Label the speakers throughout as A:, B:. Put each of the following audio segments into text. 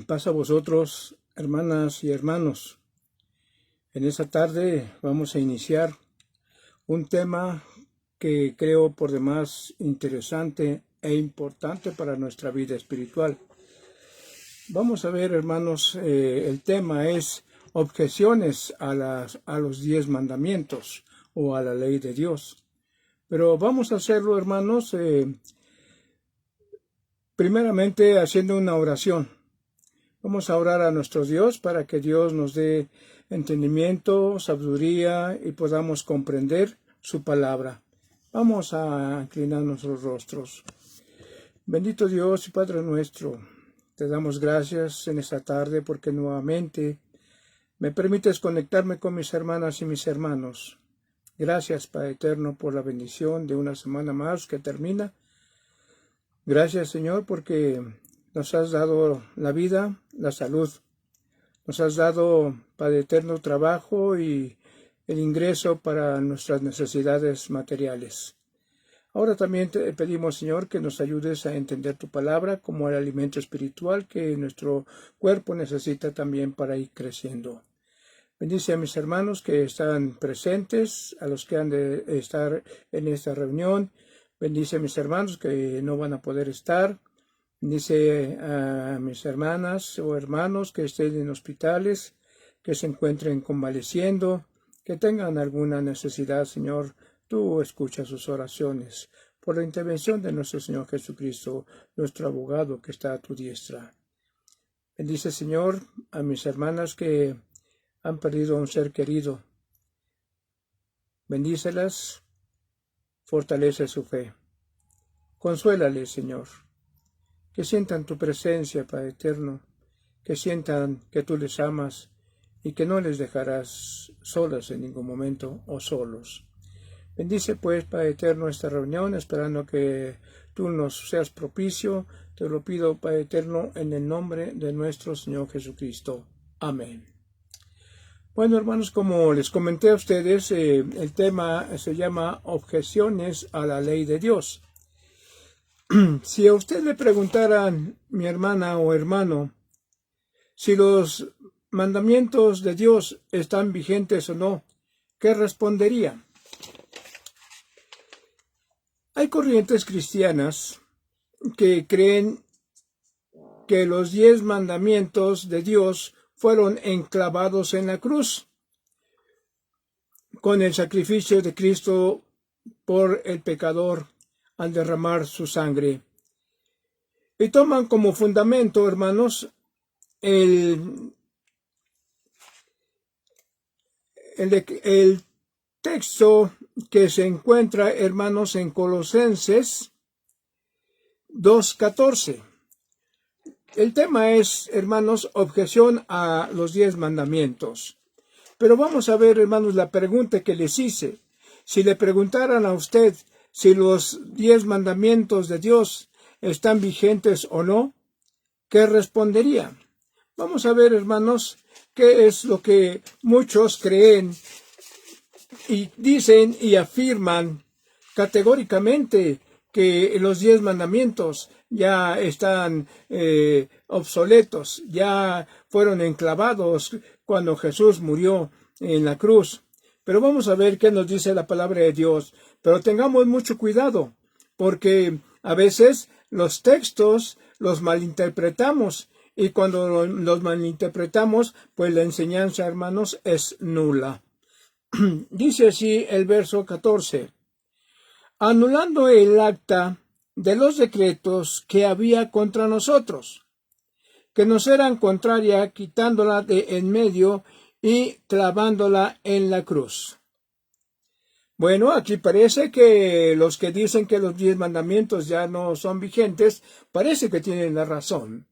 A: Paz a vosotros, hermanas y hermanos. En esta tarde vamos a iniciar un tema que creo por demás interesante e importante para nuestra vida espiritual. Vamos a ver, hermanos, el tema es objeciones a los 10 mandamientos o a la ley de Dios. Pero vamos a hacerlo, hermanos, primeramente haciendo una oración. Vamos a orar a nuestro Dios para que Dios nos dé entendimiento, sabiduría y podamos comprender su palabra. Vamos a inclinar nuestros rostros. Bendito Dios y Padre nuestro, te damos gracias en esta tarde porque nuevamente me permites conectarme con mis hermanas y mis hermanos. Gracias, Padre Eterno, por la bendición de una semana más que termina. Gracias, Señor, porque nos has dado la vida, la salud. Nos has dado, Padre Eterno, trabajo y el ingreso para nuestras necesidades materiales. Ahora también te pedimos, Señor, que nos ayudes a entender tu palabra como el alimento espiritual que nuestro cuerpo necesita también para ir creciendo. Bendice a mis hermanos que están presentes, a los que han de estar en esta reunión. Bendice a mis hermanos que no van a poder estar. Bendice a mis hermanas o hermanos que estén en hospitales, que se encuentren convaleciendo, que tengan alguna necesidad, Señor. Tú escuchas sus oraciones por la intervención de nuestro Señor Jesucristo, nuestro abogado que está a tu diestra. Bendice, Señor, a mis hermanas que han perdido a un ser querido. Bendícelas, fortalece su fe. Consuélales, Señor. Que sientan tu presencia, Padre Eterno, que sientan que tú les amas y que no les dejarás solas en ningún momento o solos. Bendice pues, Padre Eterno, esta reunión, esperando que tú nos seas propicio. Te lo pido, Padre Eterno, en el nombre de nuestro Señor Jesucristo. Amén. Bueno, hermanos, como les comenté a ustedes, el tema se llama Objeciones a la ley de Dios. Si a usted le preguntaran, mi hermana o hermano, si los mandamientos de Dios están vigentes o no, ¿qué respondería? Hay corrientes cristianas que creen que los 10 mandamientos de Dios fueron enclavados en la cruz con el sacrificio de Cristo por el pecador al derramar su sangre. Y toman como fundamento, hermanos, el texto que se encuentra, hermanos, en Colosenses 2:14. El tema es, hermanos, objeción a los 10 mandamientos. Pero vamos a ver, hermanos, la pregunta que les hice. Si le preguntaran a usted si los 10 mandamientos de Dios están vigentes o no, ¿qué respondería? Vamos a ver, hermanos, qué es lo que muchos creen y dicen y afirman categóricamente que los 10 mandamientos ya están obsoletos, ya fueron enclavados cuando Jesús murió en la cruz. Pero vamos a ver qué nos dice la palabra de Dios. Pero tengamos mucho cuidado, porque a veces los textos los malinterpretamos, y cuando los malinterpretamos, pues la enseñanza, hermanos, es nula. Dice así el verso 14. Anulando el acta de los decretos que había contra nosotros, que nos eran contraria, quitándola de en medio y clavándola en la cruz. Bueno, aquí parece que los que dicen que los 10 mandamientos ya no son vigentes, parece que tienen la razón.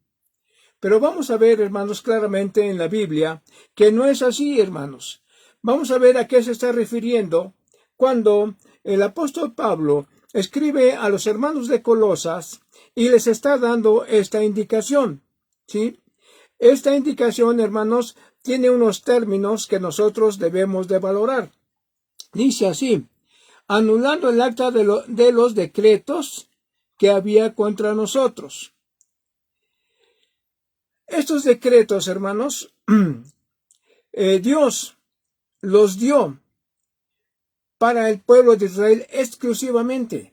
A: Pero vamos a ver, hermanos, claramente en la Biblia que no es así, hermanos. Vamos a ver a qué se está refiriendo cuando el apóstol Pablo escribe a los hermanos de Colosas y les está dando esta indicación, ¿sí? Esta indicación, hermanos, tiene unos términos que nosotros debemos de valorar. Dice así: anulando el acta de los decretos que había contra nosotros. Estos decretos, hermanos, Dios los dio para el pueblo de Israel exclusivamente,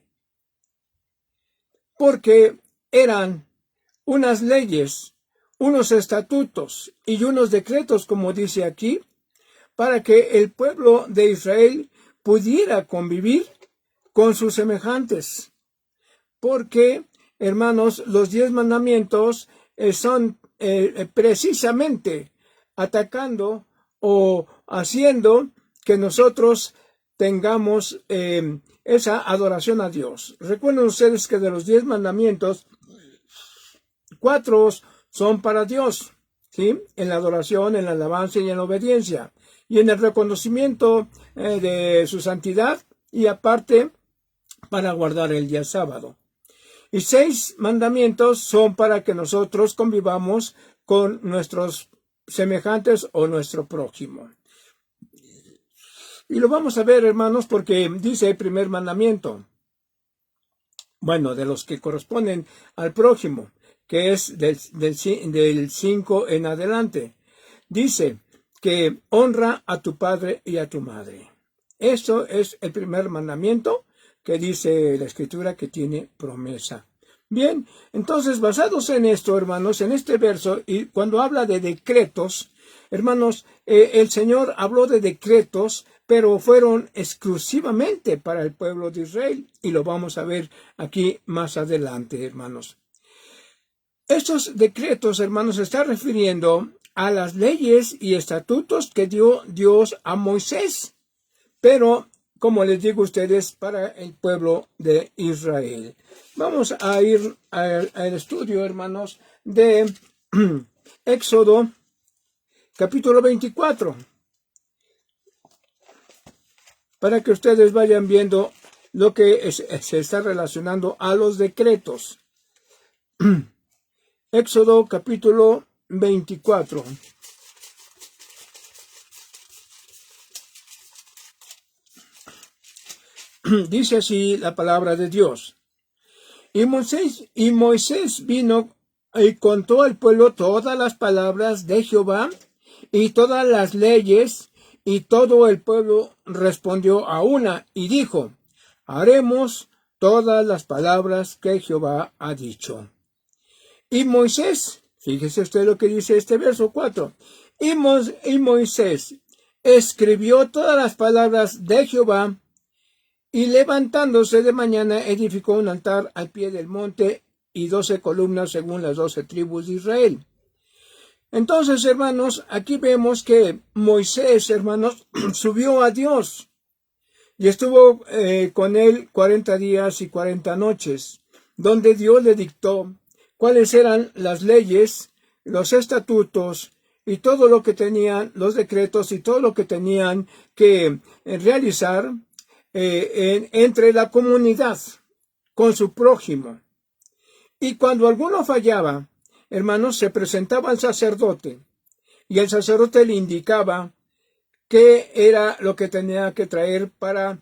A: porque eran unas leyes, unos estatutos y unos decretos, como dice aquí, para que el pueblo de Israel pudiera convivir con sus semejantes. Porque, hermanos, los 10 mandamientos son precisamente atacando o haciendo que nosotros tengamos esa adoración a Dios. Recuerden ustedes que de los 10 mandamientos, 4 son para Dios, ¿sí? En la adoración, en la alabanza y en la obediencia, y en el reconocimiento de su santidad, y aparte para guardar el día sábado. Y 6 mandamientos son para que nosotros convivamos con nuestros semejantes o nuestro prójimo. Y lo vamos a ver, hermanos, porque dice el primer mandamiento, bueno, de los que corresponden al prójimo, que es del 5 en adelante. Dice que honra a tu padre y a tu madre. Eso es el primer mandamiento que dice la Escritura que tiene promesa. Bien, entonces, basados en esto, hermanos, en este verso, y cuando habla de decretos, hermanos, el Señor habló de decretos, pero fueron exclusivamente para el pueblo de Israel, y lo vamos a ver aquí más adelante, hermanos. Estos decretos, hermanos, se está refiriendo a las leyes y estatutos que dio Dios a Moisés, pero, como les digo a ustedes, para el pueblo de Israel. Vamos a ir al estudio, hermanos, de Éxodo, capítulo 24, para que ustedes vayan viendo lo que se está relacionando a los decretos. Éxodo, capítulo 24. Dice así la palabra de Dios. Y Moisés vino y contó al pueblo todas las palabras de Jehová y todas las leyes, y todo el pueblo respondió a una y dijo, haremos todas las palabras que Jehová ha dicho. Y Moisés, fíjese usted lo que dice este verso 4, y Moisés escribió todas las palabras de Jehová, y levantándose de mañana edificó un altar al pie del monte y 12 columnas según las 12 tribus de Israel. Entonces, hermanos, aquí vemos que Moisés, hermanos, subió a Dios y estuvo con él 40 días y 40 noches, donde Dios le dictó cuáles eran las leyes, los estatutos y todo lo que tenían, los decretos y todo lo que tenían que realizar entre la comunidad con su prójimo. Y cuando alguno fallaba, hermanos, se presentaba al sacerdote y el sacerdote le indicaba qué era lo que tenía que traer para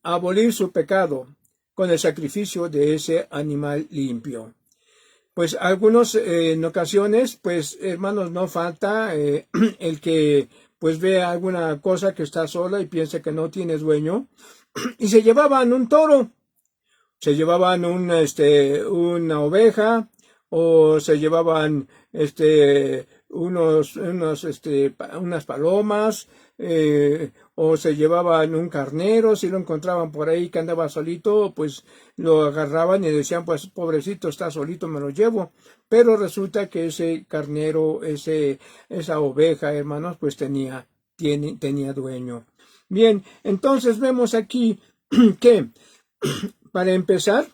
A: abolir su pecado con el sacrificio de ese animal limpio. Pues algunos en ocasiones, pues hermanos, no falta el que pues vea alguna cosa que está sola y piensa que no tiene dueño, y se llevaban un toro, se llevaban una oveja, o se llevaban unas palomas, o se llevaban un carnero. Si lo encontraban por ahí que andaba solito, pues lo agarraban y decían, pues pobrecito, está solito, me lo llevo. Pero resulta que ese carnero, esa oveja, hermanos, pues tenía dueño. Bien, entonces vemos aquí que, para empezar,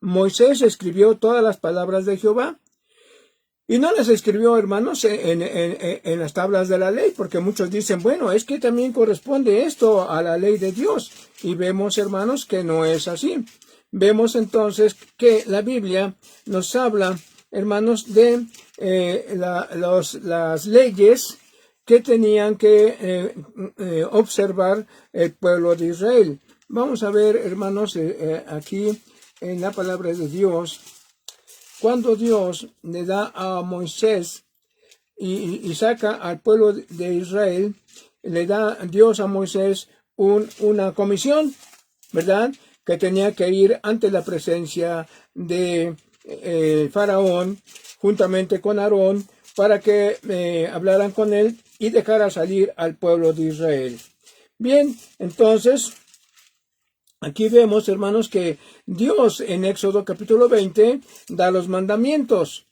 A: Moisés escribió todas las palabras de Jehová. Y no las escribió, hermanos, en las tablas de la ley, porque muchos dicen, bueno, es que también corresponde esto a la ley de Dios. Y vemos, hermanos, que no es así. Vemos entonces que la Biblia nos habla, hermanos, de las leyes que tenían que observar el pueblo de Israel. Vamos a ver, hermanos, aquí en la palabra de Dios, cuando Dios le da a Moisés y saca al pueblo de Israel, le da Dios a Moisés una comisión, ¿verdad? Que tenía que ir ante la presencia de Faraón, juntamente con Aarón, para que hablaran con él y dejara salir al pueblo de Israel. Bien, entonces, aquí vemos, hermanos, que Dios en Éxodo capítulo 20 da los mandamientos,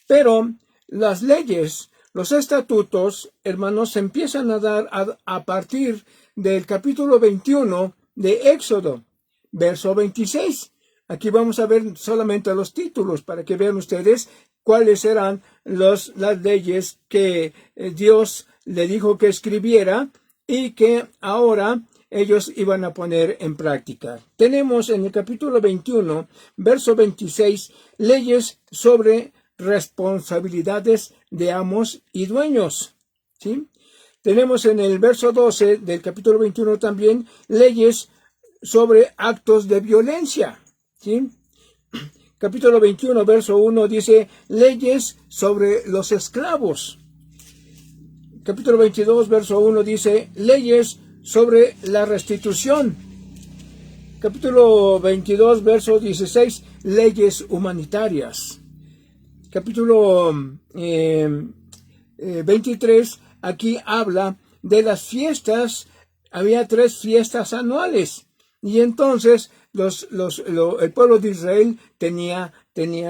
A: pero las leyes, los estatutos, hermanos, se empiezan a dar a partir del capítulo 21 de Éxodo, verso 26. Aquí vamos a ver solamente los títulos para que vean ustedes cuáles eran las leyes que Dios le dijo que escribiera y que ahora ellos iban a poner en práctica. Tenemos en el capítulo 21, verso 26, leyes sobre responsabilidades de amos y dueños, ¿sí? Tenemos en el verso 12 del capítulo 21 también leyes sobre actos de violencia, ¿sí? Capítulo 21, verso 1 dice leyes sobre los esclavos. Capítulo 22, verso 1 dice leyes sobre la restitución. Capítulo 22, verso 16, leyes humanitarias. Capítulo 23, aquí habla de las fiestas. Había 3 fiestas anuales y entonces el pueblo de Israel tenía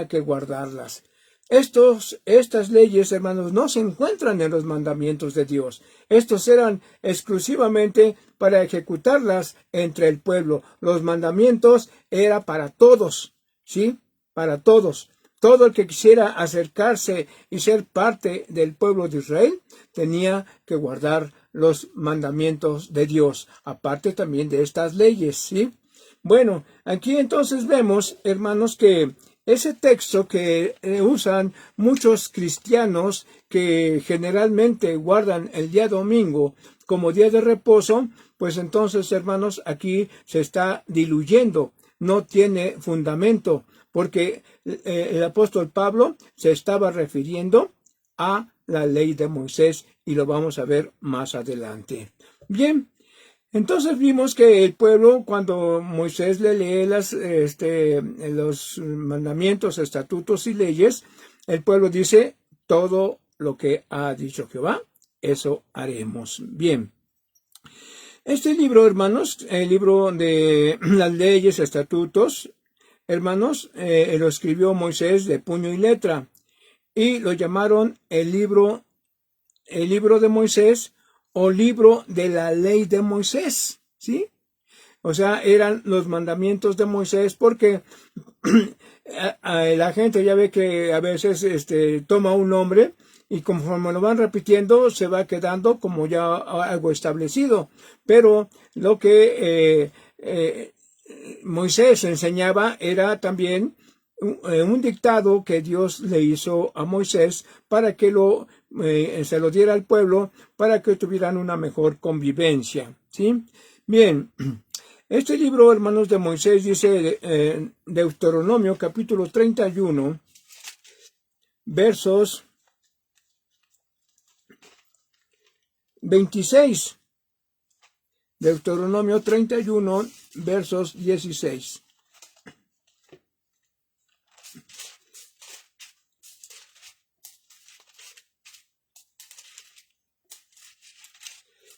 A: que guardarlas. Estas leyes, hermanos, no se encuentran en los mandamientos de Dios. Estos eran exclusivamente para ejecutarlas entre el pueblo. Los mandamientos eran para todos, ¿sí? Para todos. Todo el que quisiera acercarse y ser parte del pueblo de Israel tenía que guardar los mandamientos de Dios, aparte también de estas leyes, ¿sí? Bueno, aquí entonces vemos, hermanos, que ese texto que usan muchos cristianos que generalmente guardan el día domingo como día de reposo, pues entonces, hermanos, aquí se está diluyendo, no tiene fundamento, porque el apóstol Pablo se estaba refiriendo a la ley de Moisés y lo vamos a ver más adelante. Bien, entonces vimos que el pueblo, cuando Moisés le lee los mandamientos, estatutos y leyes, el pueblo dice, todo lo que ha dicho Jehová, eso haremos. Bien. Este libro, hermanos, el libro de las leyes, estatutos, hermanos, lo escribió Moisés de puño y letra y lo llamaron el libro de Moisés o libro de la ley de Moisés, ¿sí? O sea, eran los mandamientos de Moisés porque la gente ya ve que a veces toma un nombre y conforme lo van repitiendo se va quedando como ya algo establecido. Pero lo que Moisés enseñaba era también un dictado que Dios le hizo a Moisés para que se lo diera al pueblo para que tuvieran una mejor convivencia, ¿sí? Bien, este libro, hermanos, de Moisés dice Deuteronomio capítulo 31, versos 26. Deuteronomio 31, versos 16.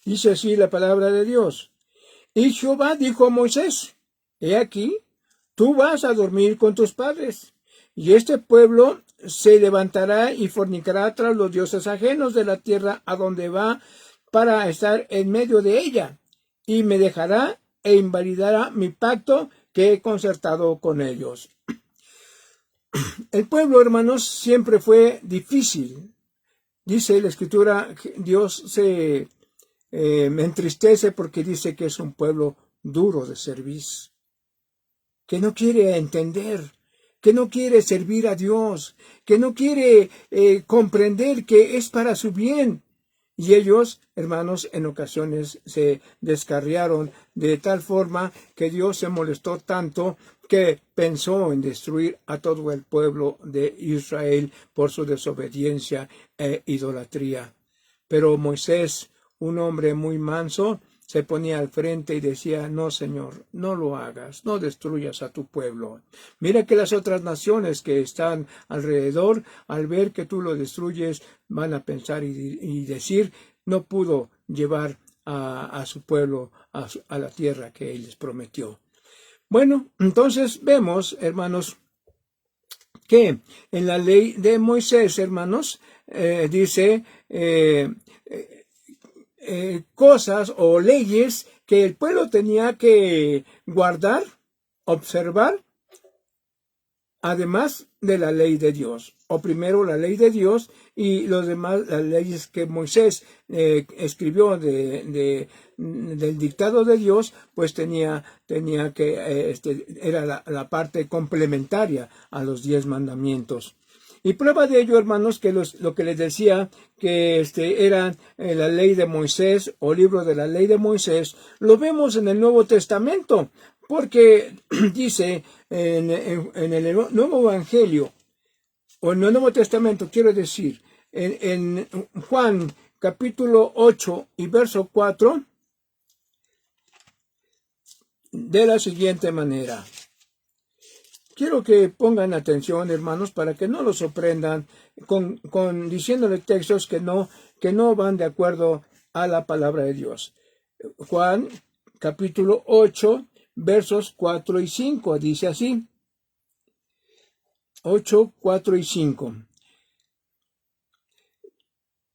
A: Dice así la palabra de Dios. Y Jehová dijo a Moisés, he aquí, tú vas a dormir con tus padres, y este pueblo se levantará y fornicará tras los dioses ajenos de la tierra a donde va para estar en medio de ella, y me dejará e invalidará mi pacto que he concertado con ellos. El pueblo, hermanos, siempre fue difícil. Dice la Escritura, Dios me entristece porque dice que es un pueblo duro de servir, que no quiere entender, que no quiere servir a Dios, que no quiere comprender que es para su bien. Y ellos, hermanos, en ocasiones se descarriaron de tal forma que Dios se molestó tanto que pensó en destruir a todo el pueblo de Israel por su desobediencia e idolatría. Pero Moisés, un hombre muy manso, se ponía al frente y decía: no, Señor, no lo hagas, no destruyas a tu pueblo. Mira que las otras naciones que están alrededor, al ver que tú lo destruyes, van a pensar y decir: no pudo llevar a su pueblo a la tierra que él les prometió. Bueno, entonces vemos, hermanos, que en la ley de Moisés, hermanos, dice cosas o leyes que el pueblo tenía que guardar, observar, además de la ley de Dios. O primero la ley de Dios y los demás, las leyes que Moisés escribió del dictado de Dios, pues tenía que, era la parte complementaria a los 10 mandamientos. Y prueba de ello, hermanos, que lo que les decía, que era la ley de Moisés o libro de la ley de Moisés, lo vemos en el Nuevo Testamento, porque dice en el Nuevo Evangelio, o en el Nuevo Testamento, quiero decir, en Juan capítulo 8 y verso 4, de la siguiente manera. Quiero que pongan atención, hermanos, para que no los sorprendan con diciéndole textos que no van de acuerdo a la palabra de Dios. Juan, capítulo 8, versos 4 y 5, dice así. 8, 4 y 5.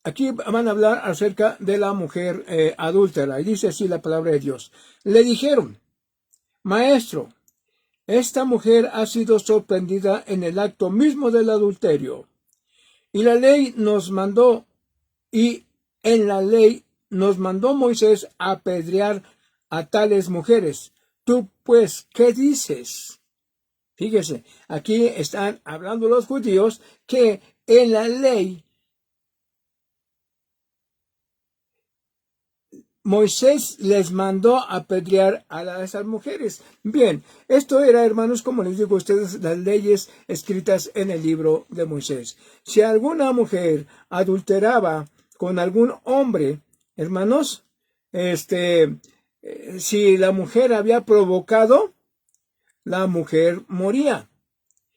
A: Aquí van a hablar acerca de la mujer adúltera, y dice así la palabra de Dios. Le dijeron: Maestro, esta mujer ha sido sorprendida en el acto mismo del adulterio. Y la ley nos mandó, y en la ley nos mandó Moisés a apedrear a tales mujeres. Tú, pues, ¿qué dices? Fíjese, aquí están hablando los judíos que en la ley Moisés les mandó apedrear a esas mujeres. Bien, esto era, hermanos, como les digo a ustedes, las leyes escritas en el libro de Moisés. Si alguna mujer adulteraba con algún hombre, hermanos, si la mujer había provocado, la mujer moría,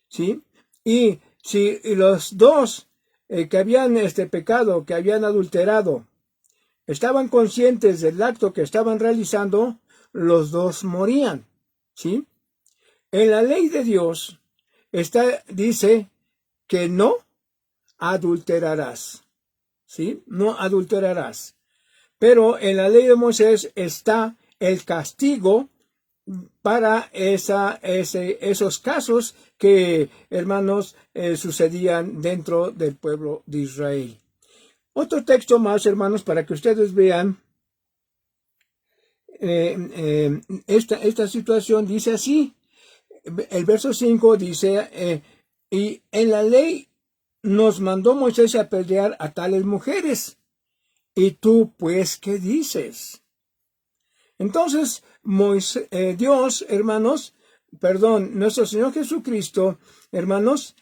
A: ¿sí? Y si los dos que habían pecado, que habían adulterado, estaban conscientes del acto que estaban realizando, los dos morían, ¿sí? En la ley de Dios dice que no adulterarás, ¿sí? No adulterarás. Pero en la ley de Moisés está el castigo para esos casos que, hermanos, sucedían dentro del pueblo de Israel. Otro texto más, hermanos, para que ustedes vean esta situación. Dice así, el verso 5 dice, y en la ley nos mandó Moisés a apedrear a tales mujeres. ¿Y tú, pues, qué dices? Entonces, Dios, hermanos, nuestro Señor Jesucristo, hermanos,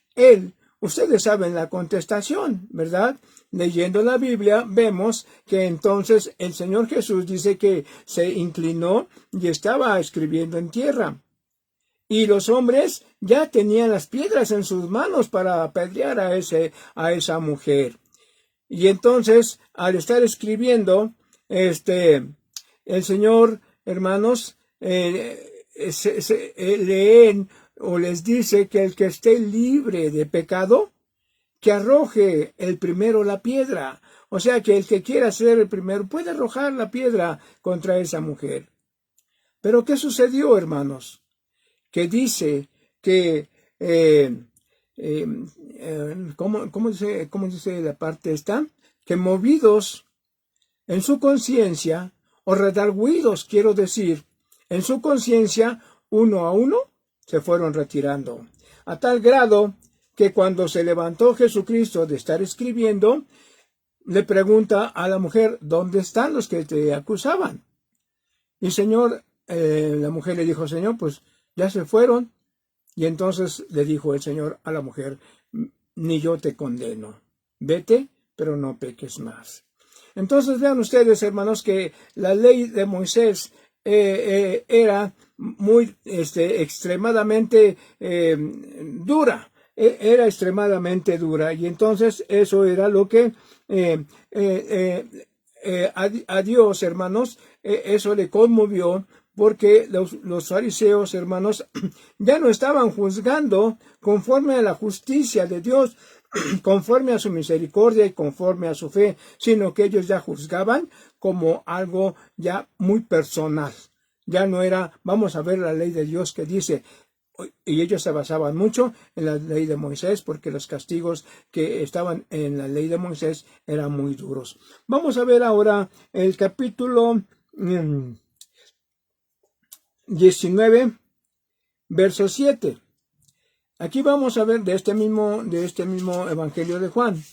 A: ustedes saben la contestación, ¿verdad? Leyendo la Biblia, vemos que entonces el Señor Jesús dice que se inclinó y estaba escribiendo en tierra. Y los hombres ya tenían las piedras en sus manos para apedrear a esa mujer. Y entonces, al estar escribiendo, el Señor, hermanos, leen o les dice que el que esté libre de pecado, que arroje el primero la piedra. O sea que el que quiera ser el primero puede arrojar la piedra contra esa mujer. Pero ¿qué sucedió, hermanos? Que dice que, ¿cómo dice la parte esta? Que movidos en su conciencia, o redarguidos, quiero decir, en su conciencia, uno a uno, se fueron retirando. A tal grado que cuando se levantó Jesucristo de estar escribiendo, le pregunta a la mujer, ¿dónde están los que te acusaban? Y Señor, la mujer le dijo, Señor, pues ya se fueron. Y entonces le dijo el Señor a la mujer, ni yo te condeno. Vete, pero no peques más. Entonces vean ustedes, hermanos, que la ley de Moisés era muy extremadamente dura. Era extremadamente dura. Y entonces eso era lo que a Dios, hermanos, eso le conmovió, porque los fariseos, hermanos, ya no estaban juzgando conforme a la justicia de Dios, conforme a su misericordia y conforme a su fe, sino que ellos ya juzgaban como algo ya muy personal. Ya no era, vamos a ver la ley de Dios que dice, y ellos se basaban mucho en la ley de Moisés, porque los castigos que estaban en la ley de Moisés eran muy duros. Vamos a ver ahora el capítulo 19, verso 7. Aquí vamos a ver de este mismo Evangelio de Juan.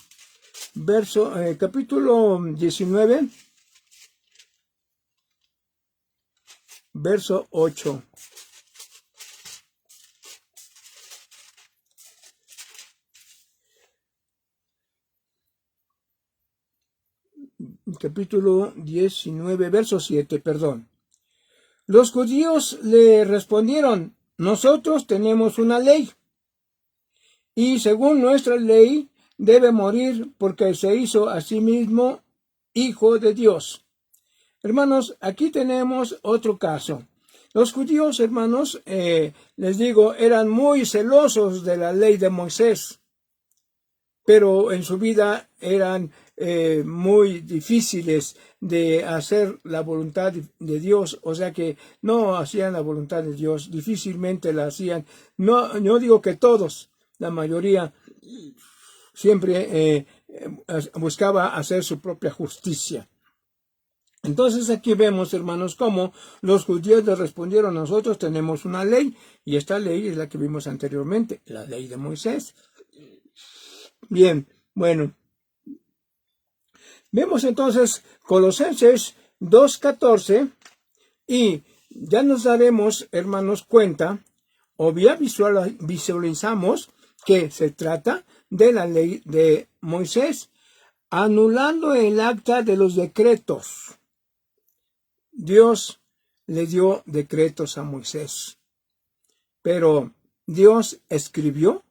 A: Capítulo 19, verso 8. Capítulo 19, verso 7, perdón. Los judíos le respondieron, nosotros tenemos una ley, y según nuestra ley debe morir porque se hizo a sí mismo hijo de Dios. Hermanos, aquí tenemos otro caso. Los judíos, hermanos, les digo, eran muy celosos de la ley de Moisés, pero en su vida eran muy difíciles de hacer la voluntad de Dios, o sea que no hacían la voluntad de Dios, difícilmente la hacían. No digo que todos, la mayoría siempre buscaba hacer su propia justicia. Entonces aquí vemos, hermanos, cómo los judíos le respondieron, nosotros tenemos una ley, y esta ley es la que vimos anteriormente, la ley de Moisés. Bien, bueno. Vemos entonces Colosenses 2:14 y ya nos daremos, hermanos, cuenta, o ya visualizamos que se trata de la ley de Moisés, anulando el acta de los decretos. Dios le dio decretos a Moisés, pero Dios escribió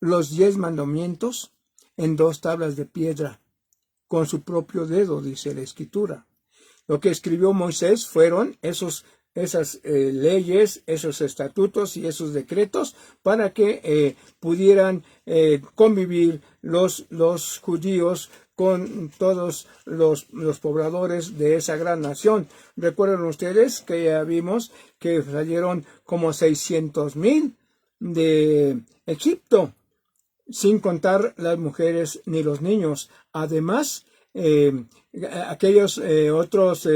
A: los 10 mandamientos en 2 tablas de piedra, con su propio dedo, dice la Escritura. Lo que escribió Moisés fueron esas leyes, esos estatutos y esos decretos para que pudieran convivir los judíos con todos los pobladores de esa gran nación. Recuerden ustedes que ya vimos que salieron como 600,000 de Egipto, sin contar las mujeres ni los niños. Además, aquellos otros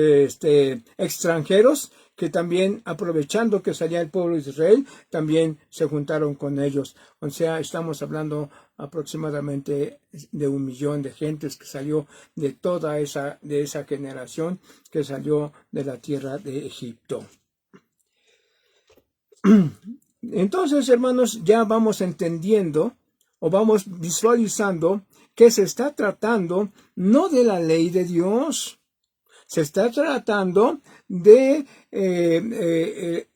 A: extranjeros que también, aprovechando que salía el pueblo de Israel, también se juntaron con ellos. O sea, estamos hablando aproximadamente de 1,000,000 de gentes que salió de toda esa generación que salió de la tierra de Egipto. Entonces, hermanos, ya vamos entendiendo o vamos visualizando que se está tratando no de la ley de Dios, se está tratando de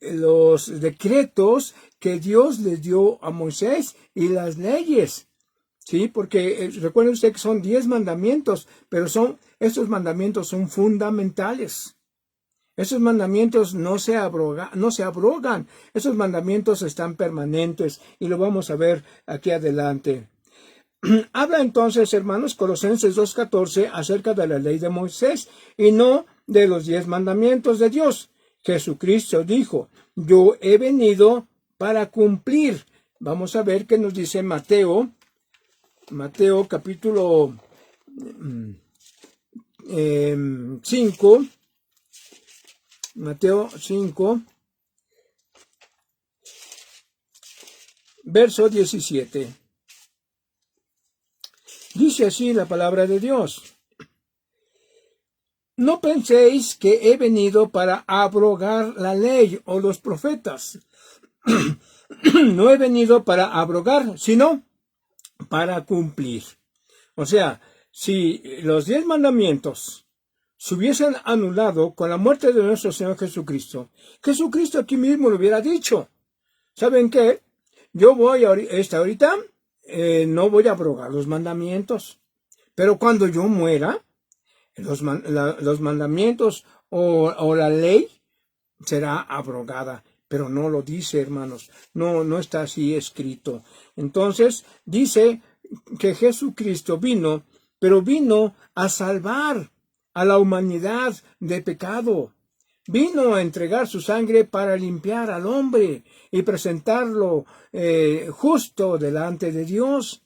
A: los decretos que Dios le dio a Moisés y las leyes, ¿sí? Porque recuerden ustedes que son 10 mandamientos, pero estos mandamientos son fundamentales. Esos mandamientos no se abrogan, esos mandamientos están permanentes y lo vamos a ver aquí adelante. Habla entonces, hermanos, Colosenses 2:14 acerca de la ley de Moisés y no de los 10 mandamientos de Dios. Jesucristo dijo, yo he venido para cumplir. Vamos a ver qué nos dice Mateo capítulo 5. Mateo 5, verso 17. Dice así la palabra de Dios: no penséis que he venido para abrogar la ley o los profetas. No he venido para abrogar, sino para cumplir. O sea, si los 10 mandamientos se hubiesen anulado con la muerte de nuestro Señor Jesucristo, Jesucristo aquí mismo lo hubiera dicho: ¿saben qué? Yo voy ahorita, no voy a abrogar los mandamientos, pero cuando yo muera, los mandamientos o la ley será abrogada. Pero no lo dice, hermanos, no está así escrito. Entonces dice que Jesucristo vino, pero vino a salvar a la humanidad de pecado. Vino a entregar su sangre para limpiar al hombre y presentarlo justo delante de Dios.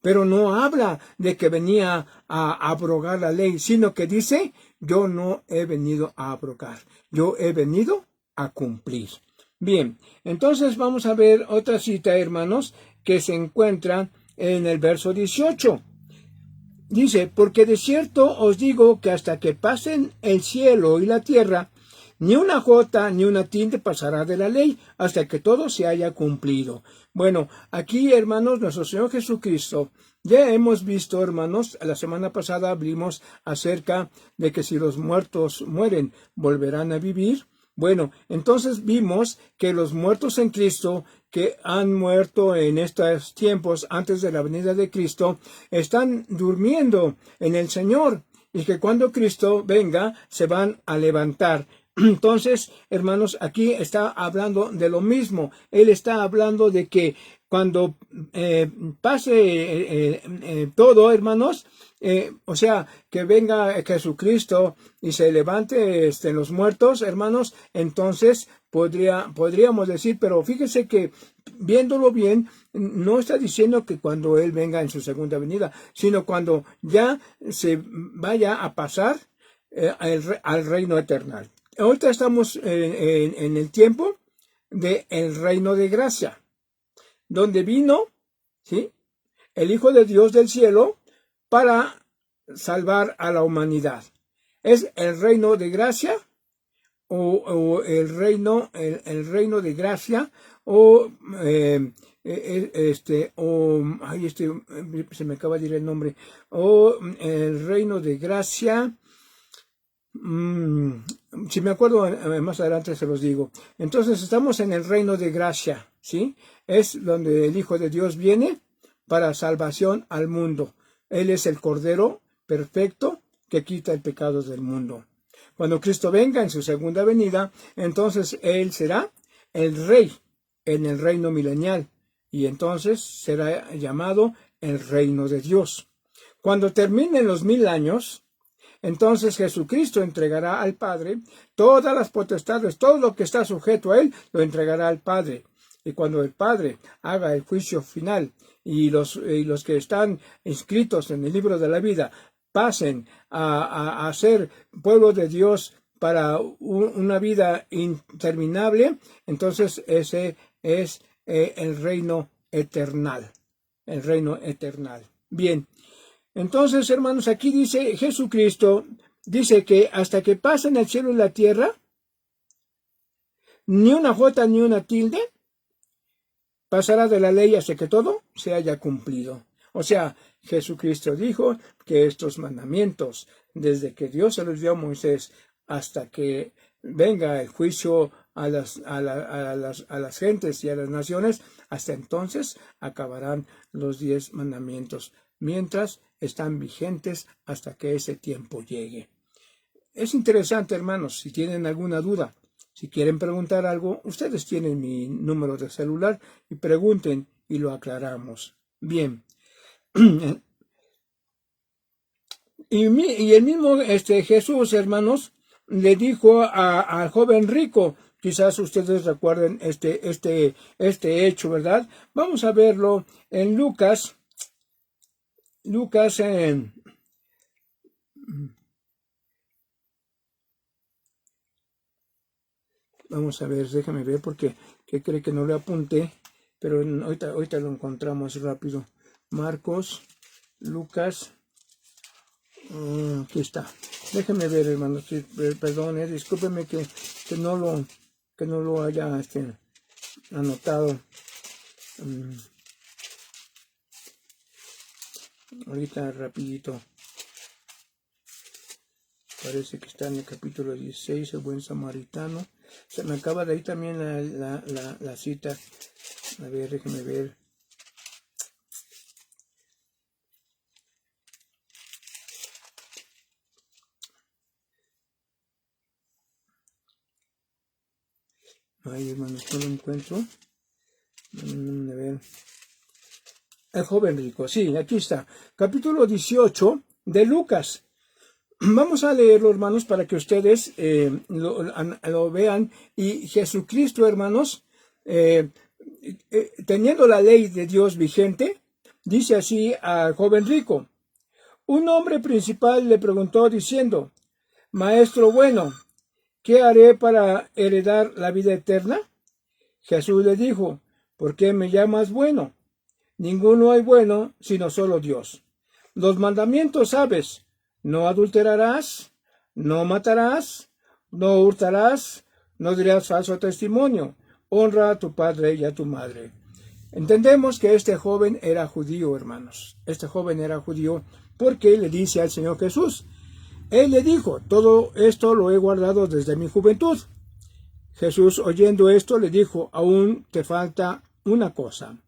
A: Pero no habla de que venía a abrogar la ley, sino que dice: yo no he venido a abrogar, yo he venido a cumplir. Bien, entonces vamos a ver otra cita, hermanos, que se encuentra en el verso 18. Dice: porque de cierto os digo que hasta que pasen el cielo y la tierra, ni una jota ni una tilde pasará de la ley, hasta que todo se haya cumplido. Bueno, aquí, hermanos, nuestro Señor Jesucristo, ya hemos visto, hermanos, la semana pasada hablamos acerca de que si los muertos mueren, volverán a vivir. Bueno, entonces vimos que los muertos en Cristo, que han muerto en estos tiempos antes de la venida de Cristo, están durmiendo en el Señor, y que cuando Cristo venga se van a levantar. Entonces, hermanos, aquí está hablando de lo mismo. Él está hablando de que cuando pase todo, hermanos, o sea, que venga Jesucristo y se levante los muertos, hermanos, entonces podríamos decir, pero fíjese que viéndolo bien, no está diciendo que cuando Él venga en su segunda venida, sino cuando ya se vaya a pasar al reino eterno. Ahorita estamos en el tiempo del reino de gracia, donde vino, ¿sí?, el Hijo de Dios del cielo para salvar a la humanidad. ¿Es el reino de gracia o el reino de gracia o se me acaba de ir el nombre, o el reino de gracia? Si me acuerdo más adelante se los digo. Entonces estamos en el reino de gracia, ¿sí? Es donde el Hijo de Dios viene para salvación al mundo. Él es el Cordero perfecto que quita el pecado del mundo. Cuando Cristo venga en su segunda venida, entonces Él será el Rey en el reino milenial, y entonces será llamado el reino de Dios. Cuando terminen los 1000 años, entonces Jesucristo entregará al Padre todas las potestades, todo lo que está sujeto a Él, lo entregará al Padre. Y cuando el Padre haga el juicio final y los que están inscritos en el libro de la vida pasen a ser pueblo de Dios para una vida interminable, entonces ese es el reino eternal. El reino eternal. Bien. Entonces, hermanos, aquí dice Jesucristo, dice que hasta que pasen el cielo y la tierra, ni una jota ni una tilde pasará de la ley hasta que todo se haya cumplido. O sea, Jesucristo dijo que estos mandamientos, desde que Dios se los dio a Moisés hasta que venga el juicio a las gentes y a las naciones, hasta entonces acabarán los 10 mandamientos, mientras están vigentes hasta que ese tiempo llegue. Es interesante, hermanos, si tienen alguna duda, si quieren preguntar algo, ustedes tienen mi número de celular y pregunten y lo aclaramos. Bien. Y el mismo Jesús, hermanos, le dijo al joven rico, quizás ustedes recuerden este hecho, ¿verdad? Vamos a verlo en Lucas vamos a ver, déjame ver porque cree que no lo apunté, pero ahorita lo encontramos rápido. Marcos Lucas, aquí está. Déjenme ver, hermanos, perdón, discúlpenme que no lo haya anotado. Ahorita rapidito. Parece que está en el capítulo 16, el buen samaritano. Se me acaba de ahí también la cita. A ver, déjenme ver. Ay, hermanos, no lo encuentro. A ver. El joven rico. Sí, aquí está. Capítulo 18 de Lucas. Vamos a leerlo, hermanos, para que ustedes lo vean. Y Jesucristo, hermanos, teniendo la ley de Dios vigente, dice así al joven rico. Un hombre principal le preguntó diciendo, Maestro bueno, ¿qué haré para heredar la vida eterna? Jesús le dijo, ¿por qué me llamas bueno? Ninguno hay bueno, sino solo Dios. Los mandamientos sabes, no adulterarás, no matarás, no hurtarás, no dirás falso testimonio, honra a tu padre y a tu madre. Entendemos que este joven era judío, hermanos. Este joven era judío porque le dice al Señor Jesús. Él le dijo, todo esto lo he guardado desde mi juventud. Jesús, oyendo esto, le dijo, aún te falta una cosa.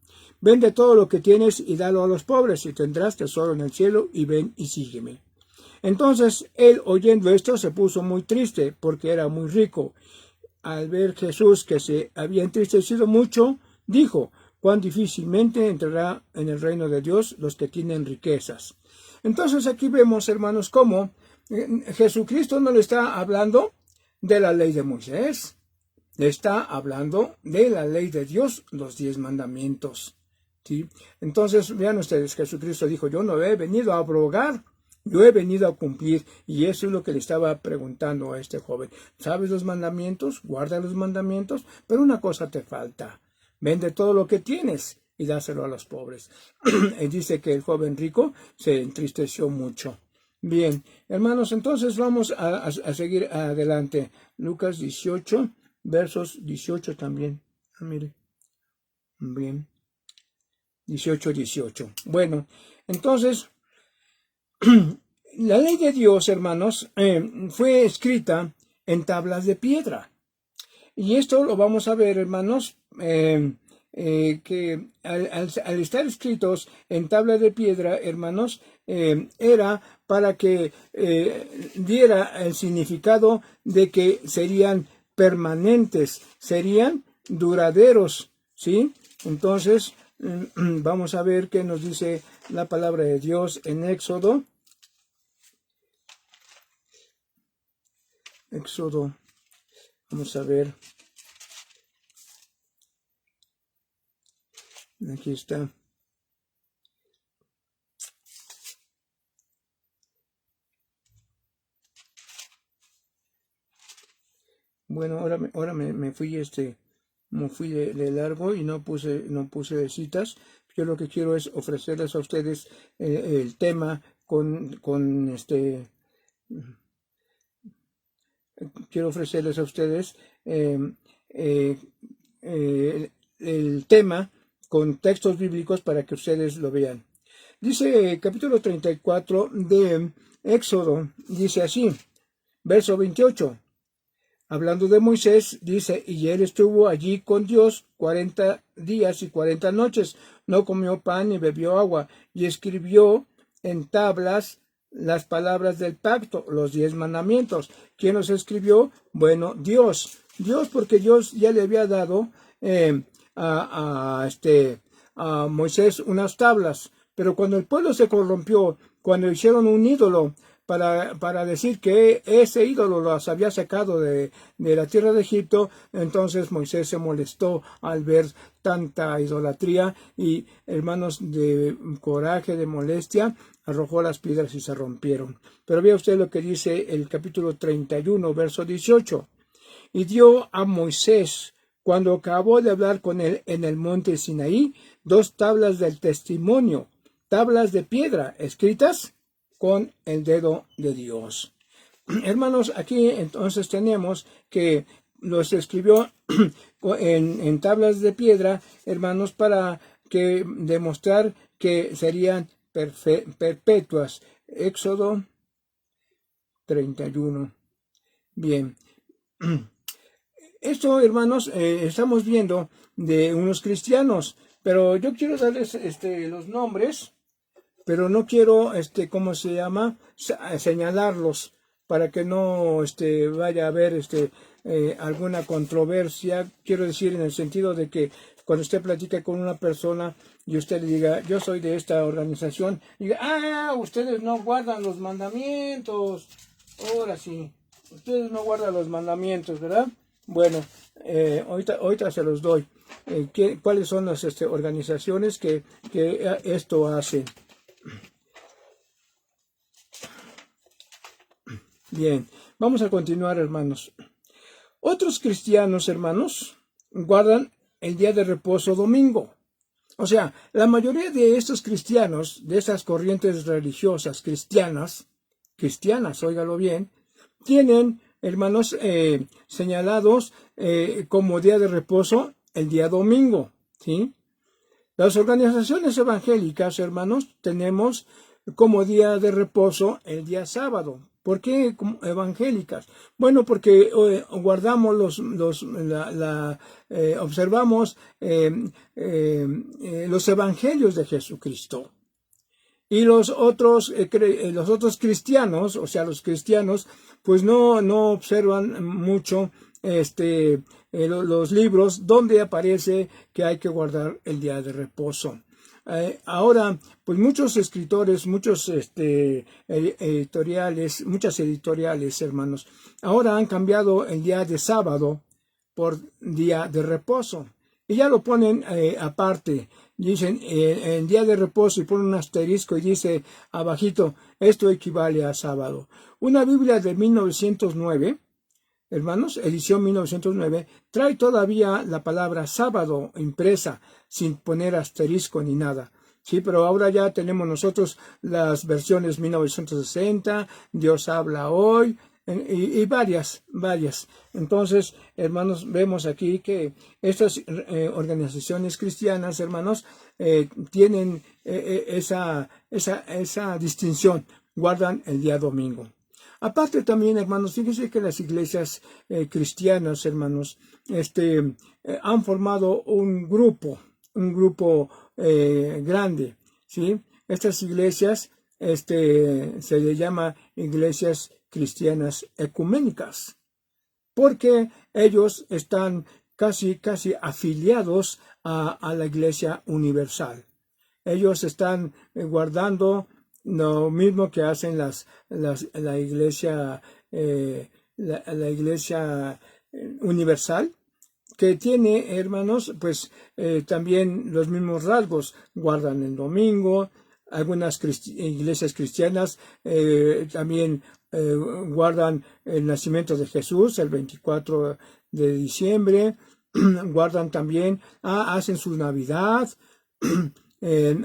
A: Vende todo lo que tienes y dalo a los pobres, y tendrás tesoro en el cielo, y ven y sígueme. Entonces él, oyendo esto, se puso muy triste, porque era muy rico. Al ver Jesús que se había entristecido mucho, dijo, cuán difícilmente entrará en el reino de Dios los que tienen riquezas. Entonces aquí vemos, hermanos, cómo Jesucristo no le está hablando de la ley de Moisés, le está hablando de la ley de Dios, los 10 mandamientos. ¿Sí? Entonces, vean ustedes, Jesucristo dijo, yo no he venido a abrogar, yo he venido a cumplir, y eso es lo que le estaba preguntando a este joven. ¿Sabes los mandamientos? Guarda los mandamientos, pero una cosa te falta. Vende todo lo que tienes y dáselo a los pobres. Y dice que el joven rico se entristeció mucho. Bien, hermanos, entonces vamos a seguir adelante. Lucas 18, versos 18 también. Mire. Bien. 18. Bueno, entonces, la ley de Dios, hermanos, fue escrita en tablas de piedra. Y esto lo vamos a ver, hermanos, que al estar escritos en tabla de piedra, hermanos, era para que diera el significado de que serían permanentes, serían duraderos, ¿sí? Entonces, vamos a ver qué nos dice la palabra de Dios en Éxodo. Éxodo, vamos a ver. Aquí está. Bueno, ahora me fui de largo y no puse citas. Yo lo que quiero es ofrecerles a ustedes el tema quiero ofrecerles a ustedes el tema con textos bíblicos para que ustedes lo vean. Dice capítulo 34 de Éxodo, dice así, verso 28. Hablando de Moisés, dice, y él estuvo allí con Dios 40 días y 40 noches, no comió pan ni bebió agua, y escribió en tablas las palabras del pacto, los 10 mandamientos. ¿Quién los escribió? Bueno, Dios. Dios, porque Dios ya le había dado a Moisés unas tablas, pero cuando el pueblo se corrompió, cuando hicieron un ídolo, para decir que ese ídolo los había sacado de la tierra de Egipto, entonces Moisés se molestó al ver tanta idolatría y, hermanos, de coraje, de molestia, arrojó las piedras y se rompieron. Pero vea usted lo que dice el capítulo 31, verso 18. Y dio a Moisés, cuando acabó de hablar con él en el monte Sinaí, 2 tablas del testimonio, tablas de piedra escritas con el dedo de Dios. Hermanos, aquí entonces tenemos que los escribió en tablas de piedra, hermanos, para que demostrar que serían perpetuas. Éxodo 31. Bien. Esto, hermanos, estamos viendo de unos cristianos, pero yo quiero darles los nombres, pero no quiero, ¿cómo se llama? Señalarlos para que no vaya a haber alguna controversia. Quiero decir en el sentido de que cuando usted platica con una persona y usted le diga, yo soy de esta organización, diga, ustedes no guardan los mandamientos. Ahora sí, ustedes no guardan los mandamientos, ¿verdad? Bueno, ahorita se los doy. ¿Cuáles son las organizaciones que esto hacen? Bien, vamos a continuar, hermanos. Otros cristianos, hermanos, guardan el día de reposo domingo. O sea, la mayoría de estos cristianos, de esas corrientes religiosas cristianas, óigalo bien, tienen, hermanos, señalados como día de reposo el día domingo, ¿sí? Las organizaciones evangélicas, hermanos, tenemos como día de reposo el día sábado. ¿Por qué evangélicas? Bueno, porque guardamos observamos los evangelios de Jesucristo. Y los otros cristianos, o sea, los cristianos, pues no observan mucho los libros donde aparece que hay que guardar el día de reposo. Ahora, pues muchos escritores, muchos muchas editoriales, hermanos, ahora han cambiado el día de sábado por día de reposo. Y ya lo ponen aparte. Dicen en día de reposo y ponen un asterisco y dice abajito, esto equivale a sábado. Una Biblia de 1909, hermanos, edición 1909, trae todavía la palabra sábado impresa sin poner asterisco ni nada. Sí, pero ahora ya tenemos nosotros las versiones 1960, Dios habla hoy, y varias. Entonces, hermanos, vemos aquí que estas organizaciones cristianas, hermanos, tienen esa distinción, guardan el día domingo. Aparte también, hermanos, fíjense que las iglesias cristianas, hermanos, han formado un grupo grande, ¿sí? Estas iglesias se le llama iglesias cristianas ecuménicas, porque ellos están casi afiliados a la iglesia universal. Ellos están guardando lo mismo que hacen la iglesia universal, que tiene, hermanos, pues también los mismos rasgos. Guardan el domingo. Algunas iglesias cristianas también guardan el nacimiento de Jesús el 24 de diciembre. Guardan también, hacen su Navidad,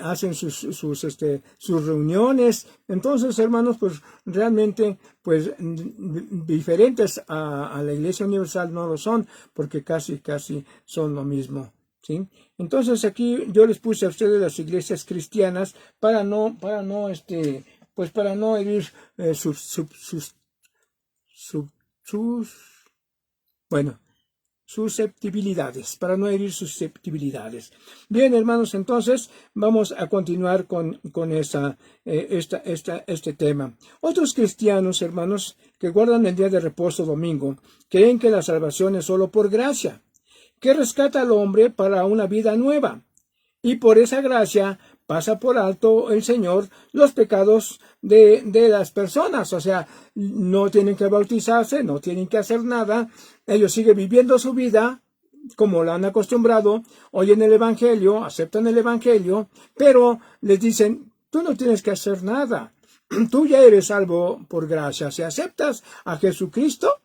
A: hacen sus reuniones. Entonces, hermanos, pues realmente, pues diferentes a la Iglesia Universal no lo son, porque casi son lo mismo, ¿sí? Entonces aquí yo les puse a ustedes las iglesias cristianas para no herir susceptibilidades, para no herir susceptibilidades. Bien, hermanos, entonces vamos a continuar con este tema. Otros cristianos, hermanos, que guardan el día de reposo domingo, creen que la salvación es solo por gracia, que rescata al hombre para una vida nueva, y por esa gracia pasa por alto el Señor los pecados de las personas. O sea, no tienen que bautizarse, no tienen que hacer nada. Ellos siguen viviendo su vida como la han acostumbrado, oyen el Evangelio, aceptan el Evangelio, pero les dicen, tú no tienes que hacer nada. Tú ya eres salvo por gracia. Si aceptas a Jesucristo,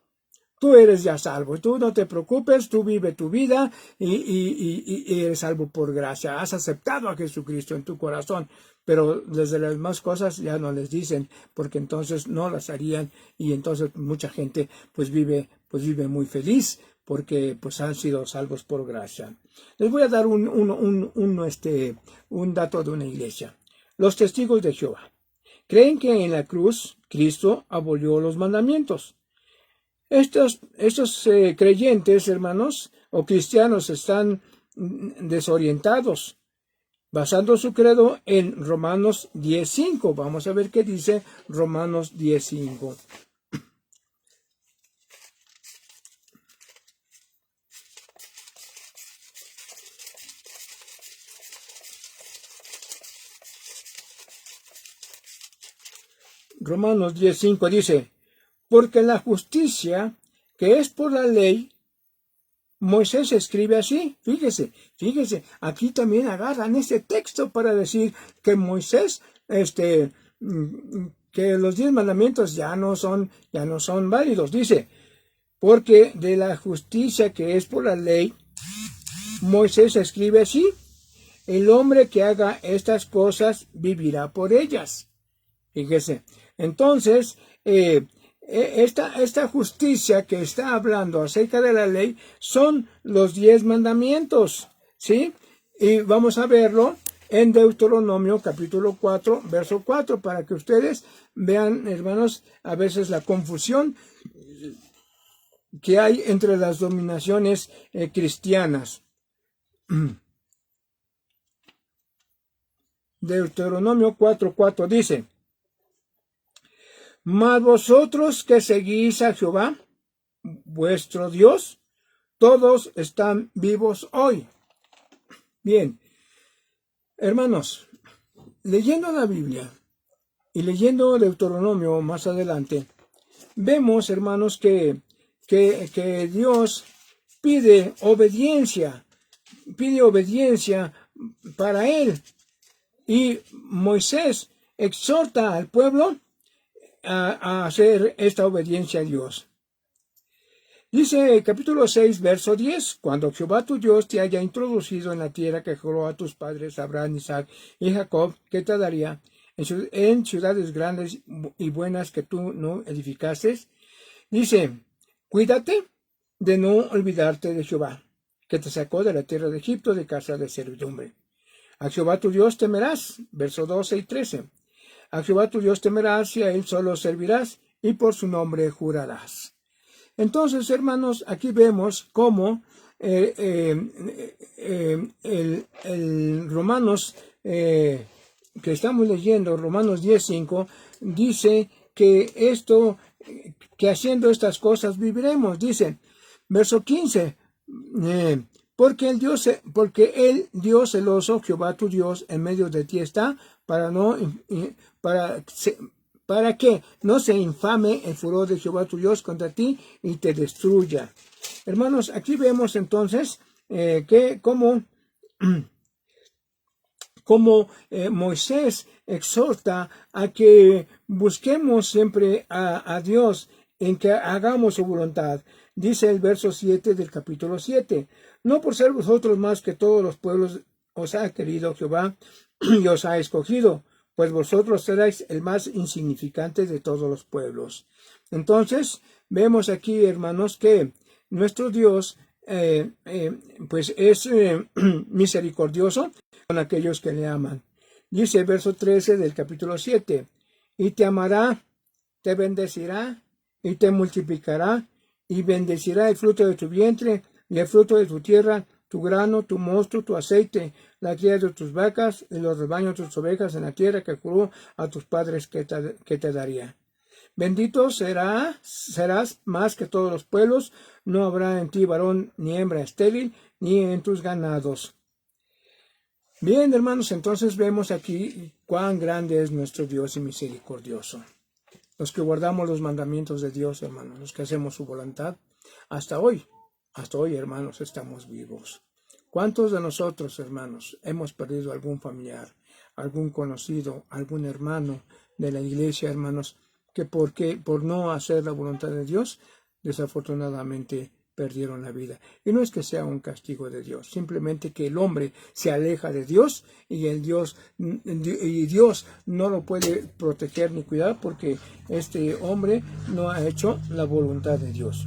A: tú eres ya salvo. Tú no te preocupes, tú vive tu vida y eres salvo por gracia. Has aceptado a Jesucristo en tu corazón. pero desde las demás cosas ya no les dicen, porque entonces no las harían, y entonces mucha gente pues vive muy feliz, porque pues han sido salvos por gracia. Les voy a dar un dato de una iglesia. Los testigos de Jehová creen que en la cruz Cristo abolió los mandamientos. Estos creyentes, hermanos, o cristianos, están desorientados, basando su credo en Romanos 10:5. Vamos a ver qué dice Romanos 10:5. Romanos 10:5 dice: porque la justicia que es por la ley, Moisés escribe así. Fíjese, aquí también agarran este texto para decir que Moisés, que los 10 mandamientos ya no son válidos. Dice: porque de la justicia que es por la ley, Moisés escribe así: el hombre que haga estas cosas vivirá por ellas. Fíjese. Entonces, esta justicia que está hablando acerca de la ley son los 10 mandamientos, ¿sí? Y vamos a verlo en Deuteronomio capítulo 4, verso 4, para que ustedes vean, hermanos, a veces la confusión que hay entre las dominaciones cristianas. Deuteronomio 4:4 dice: mas vosotros que seguís a Jehová, vuestro Dios, todos están vivos hoy. Bien, hermanos, leyendo la Biblia y leyendo Deuteronomio más adelante, vemos, hermanos, que Dios pide obediencia para Él. Y Moisés exhorta al pueblo a hacer esta obediencia a Dios. Dice capítulo 6, verso 10: cuando Jehová tu Dios te haya introducido en la tierra que juró a tus padres Abraham, Isaac y Jacob, que te daría, en ciudades grandes y buenas que tú no edificaste, dice: cuídate de no olvidarte de Jehová, que te sacó de la tierra de Egipto, de casa de servidumbre. A Jehová tu Dios temerás, verso 12 y 13. A Jehová tu Dios temerás y a Él solo servirás, y por su nombre jurarás. Entonces, hermanos, aquí vemos cómo el Romanos que estamos leyendo, Romanos 10:5, dice que haciendo estas cosas viviremos. Dice, verso 15, porque el Dios celoso, Jehová tu Dios, en medio de ti está, para que no se infame el furor de Jehová tu Dios contra ti y te destruya. Hermanos, aquí vemos entonces cómo Moisés exhorta a que busquemos siempre a Dios, en que hagamos su voluntad. Dice el verso 7 del capítulo 7, no por ser vosotros más que todos los pueblos os ha querido Jehová y os ha escogido, pues vosotros seréis el más insignificante de todos los pueblos. Entonces, vemos aquí, hermanos, que nuestro Dios pues es misericordioso con aquellos que le aman. Dice el verso 13 del capítulo 7, y te amará, te bendecirá y te multiplicará, y bendecirá el fruto de tu vientre y el fruto de tu tierra, tu grano, tu mosto, tu aceite, la cría de tus vacas y los rebaños de tus ovejas en la tierra que juró a tus padres que te daría. Bendito serás más que todos los pueblos, no habrá en ti varón ni hembra estéril, ni en tus ganados. Bien, hermanos, entonces vemos aquí cuán grande es nuestro Dios y misericordioso. Los que guardamos los mandamientos de Dios, hermanos, los que hacemos su voluntad, hasta hoy, hermanos, estamos vivos. ¿Cuántos de nosotros, hermanos, hemos perdido algún familiar, algún conocido, algún hermano de la iglesia, hermanos, que por no hacer la voluntad de Dios, desafortunadamente perdieron la vida. Y no es que sea un castigo de Dios, simplemente que el hombre se aleja de Dios y Dios no lo puede proteger ni cuidar porque este hombre no ha hecho la voluntad de Dios.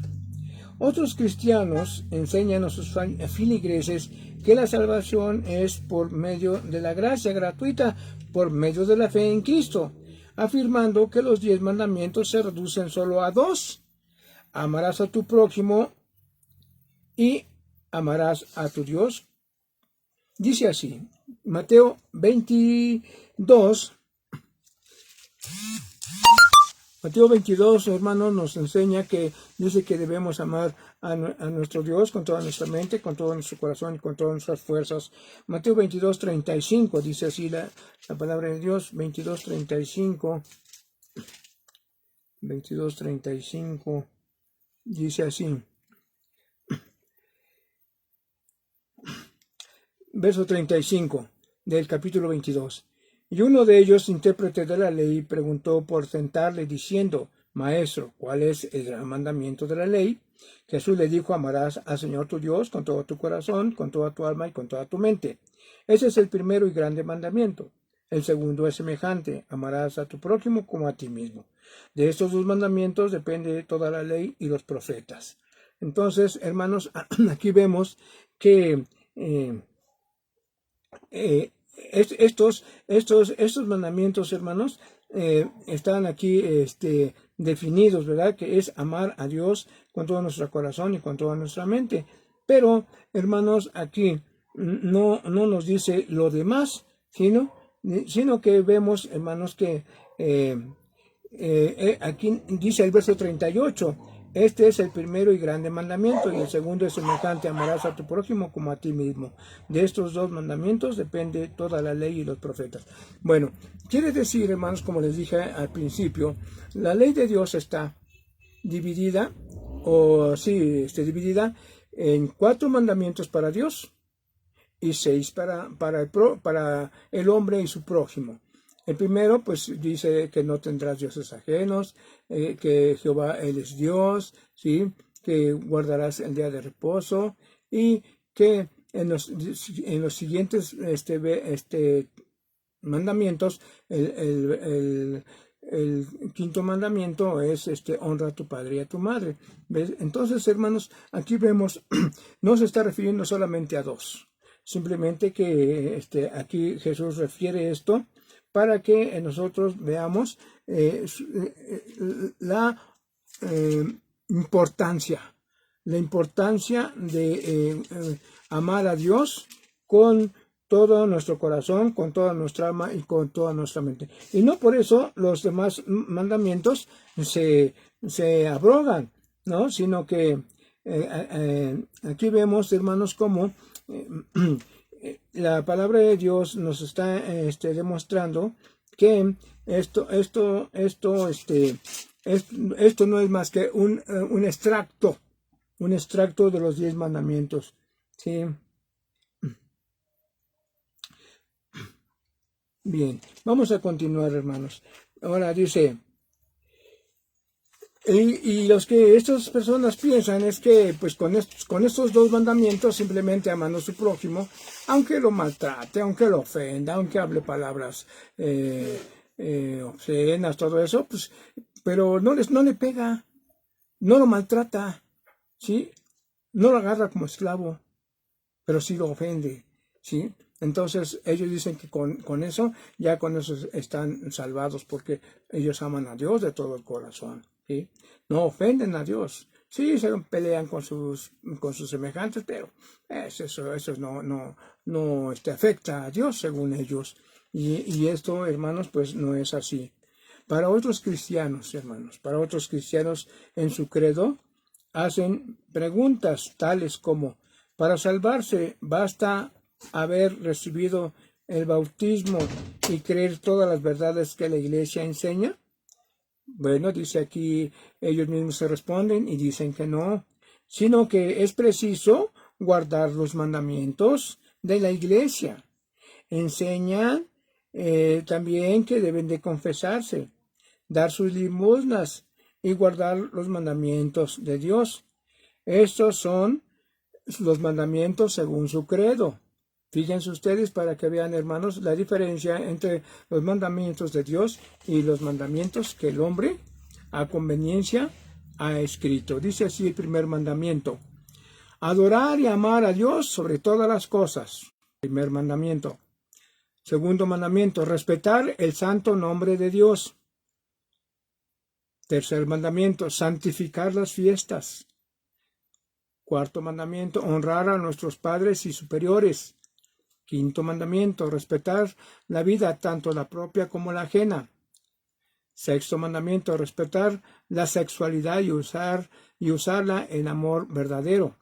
A: Otros cristianos enseñan a sus feligreses que la salvación es por medio de la gracia gratuita, por medio de la fe en Cristo, afirmando que los 10 mandamientos se reducen solo a 2. Amarás a tu prójimo y amarás a tu Dios. Dice así, Mateo 22. Mateo 22, hermanos, nos enseña que dice que debemos amar a nuestro Dios con toda nuestra mente, con todo nuestro corazón y con todas nuestras fuerzas. Mateo 22, 35, dice así la palabra de Dios, 22, 35. 22, 35, dice así. Verso 35 del capítulo 22. Y uno de ellos, intérprete de la ley, preguntó por tentarle, diciendo, Maestro, ¿cuál es el gran mandamiento de la ley? Jesús le dijo, amarás al Señor tu Dios con todo tu corazón, con toda tu alma y con toda tu mente. Ese es el primero y grande mandamiento. El segundo es semejante, amarás a tu prójimo como a ti mismo. De estos 2 mandamientos depende toda la ley y los profetas. Entonces, hermanos, aquí vemos que estos mandamientos, hermanos, están aquí definidos, ¿verdad? Que es amar a Dios con todo nuestro corazón y con toda nuestra mente. Pero, hermanos, aquí no nos dice lo demás, sino que vemos, hermanos, que aquí dice el verso 38, este es el primero y grande mandamiento, y el segundo es semejante, amarás a tu prójimo como a ti mismo. De estos 2 mandamientos depende toda la ley y los profetas. Bueno, quiere decir, hermanos, como les dije al principio, la ley de Dios está dividida, dividida en 4 mandamientos para Dios y 6 para el hombre y su prójimo. El primero, pues, dice que no tendrás dioses ajenos, que Jehová, Él es Dios, ¿sí? Que guardarás el día de reposo y que en los siguientes mandamientos, el quinto mandamiento es honra a tu padre y a tu madre. ¿Ves? Entonces, hermanos, aquí vemos, no se está refiriendo solamente a 2, simplemente que aquí Jesús refiere esto para que nosotros veamos la importancia de amar a Dios con todo nuestro corazón, con toda nuestra alma y con toda nuestra mente. Y no por eso los demás mandamientos se abrogan, ¿no? Sino que aquí vemos, hermanos, cómo la palabra de Dios nos está demostrando que esto no es más que un extracto de los 10 mandamientos, ¿sí? Bien, vamos a continuar, hermanos. Ahora dice, y los que estas personas piensan es que pues con estos 2 mandamientos, simplemente amando a su prójimo, aunque lo maltrate, aunque lo ofenda, aunque hable palabras obscenas, todo eso, pues, pero no le pega, no lo maltrata, ¿sí? No lo agarra como esclavo, pero sí lo ofende, ¿sí? Entonces ellos dicen que con eso están salvados porque ellos aman a Dios de todo el corazón, ¿sí? No ofenden a Dios. Sí, se pelean con sus semejantes, pero eso no afecta a Dios según ellos. Y esto, hermanos, pues no es así. Para otros cristianos, hermanos, en su credo hacen preguntas tales como, para salvarse, ¿basta haber recibido el bautismo y creer todas las verdades que la Iglesia enseña? Bueno, dice aquí, ellos mismos se responden y dicen que no, sino que es preciso guardar los mandamientos de la Iglesia. Enseñan también que deben de confesarse, dar sus limosnas y guardar los mandamientos de Dios. Estos son los mandamientos según su credo. Fíjense ustedes para que vean, hermanos, la diferencia entre los mandamientos de Dios y los mandamientos que el hombre a conveniencia ha escrito. Dice así el primer mandamiento: adorar y amar a Dios sobre todas las cosas. Primer mandamiento. Segundo mandamiento: respetar el santo nombre de Dios. Tercer mandamiento: santificar las fiestas. Cuarto mandamiento: honrar a nuestros padres y superiores. Quinto mandamiento: respetar la vida, tanto la propia como la ajena. Sexto mandamiento: respetar la sexualidad y usarla en amor verdadero.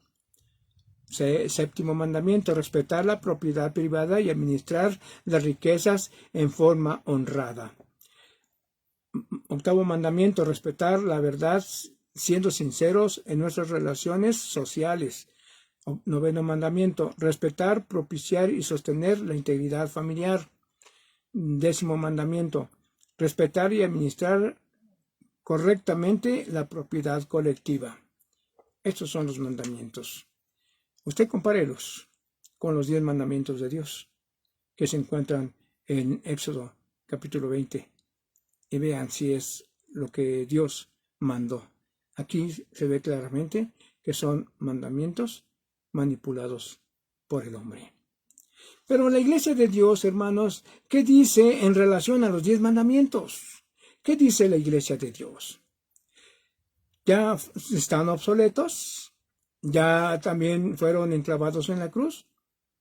A: Séptimo mandamiento: respetar la propiedad privada y administrar las riquezas en forma honrada. Octavo mandamiento: respetar la verdad, siendo sinceros en nuestras relaciones sociales. Noveno mandamiento: respetar, propiciar y sostener la integridad familiar. Décimo mandamiento: respetar y administrar correctamente la propiedad colectiva. Estos son los mandamientos. Usted compárelos con los 10 mandamientos de Dios que se encuentran en Éxodo capítulo 20 y vean si es lo que Dios mandó. Aquí se ve claramente que son mandamientos manipulados por el hombre. Pero la iglesia de Dios, hermanos, ¿qué dice en relación a los 10 mandamientos? ¿Qué dice la iglesia de Dios? ¿Ya están obsoletos? ¿Ya también fueron enclavados en la cruz?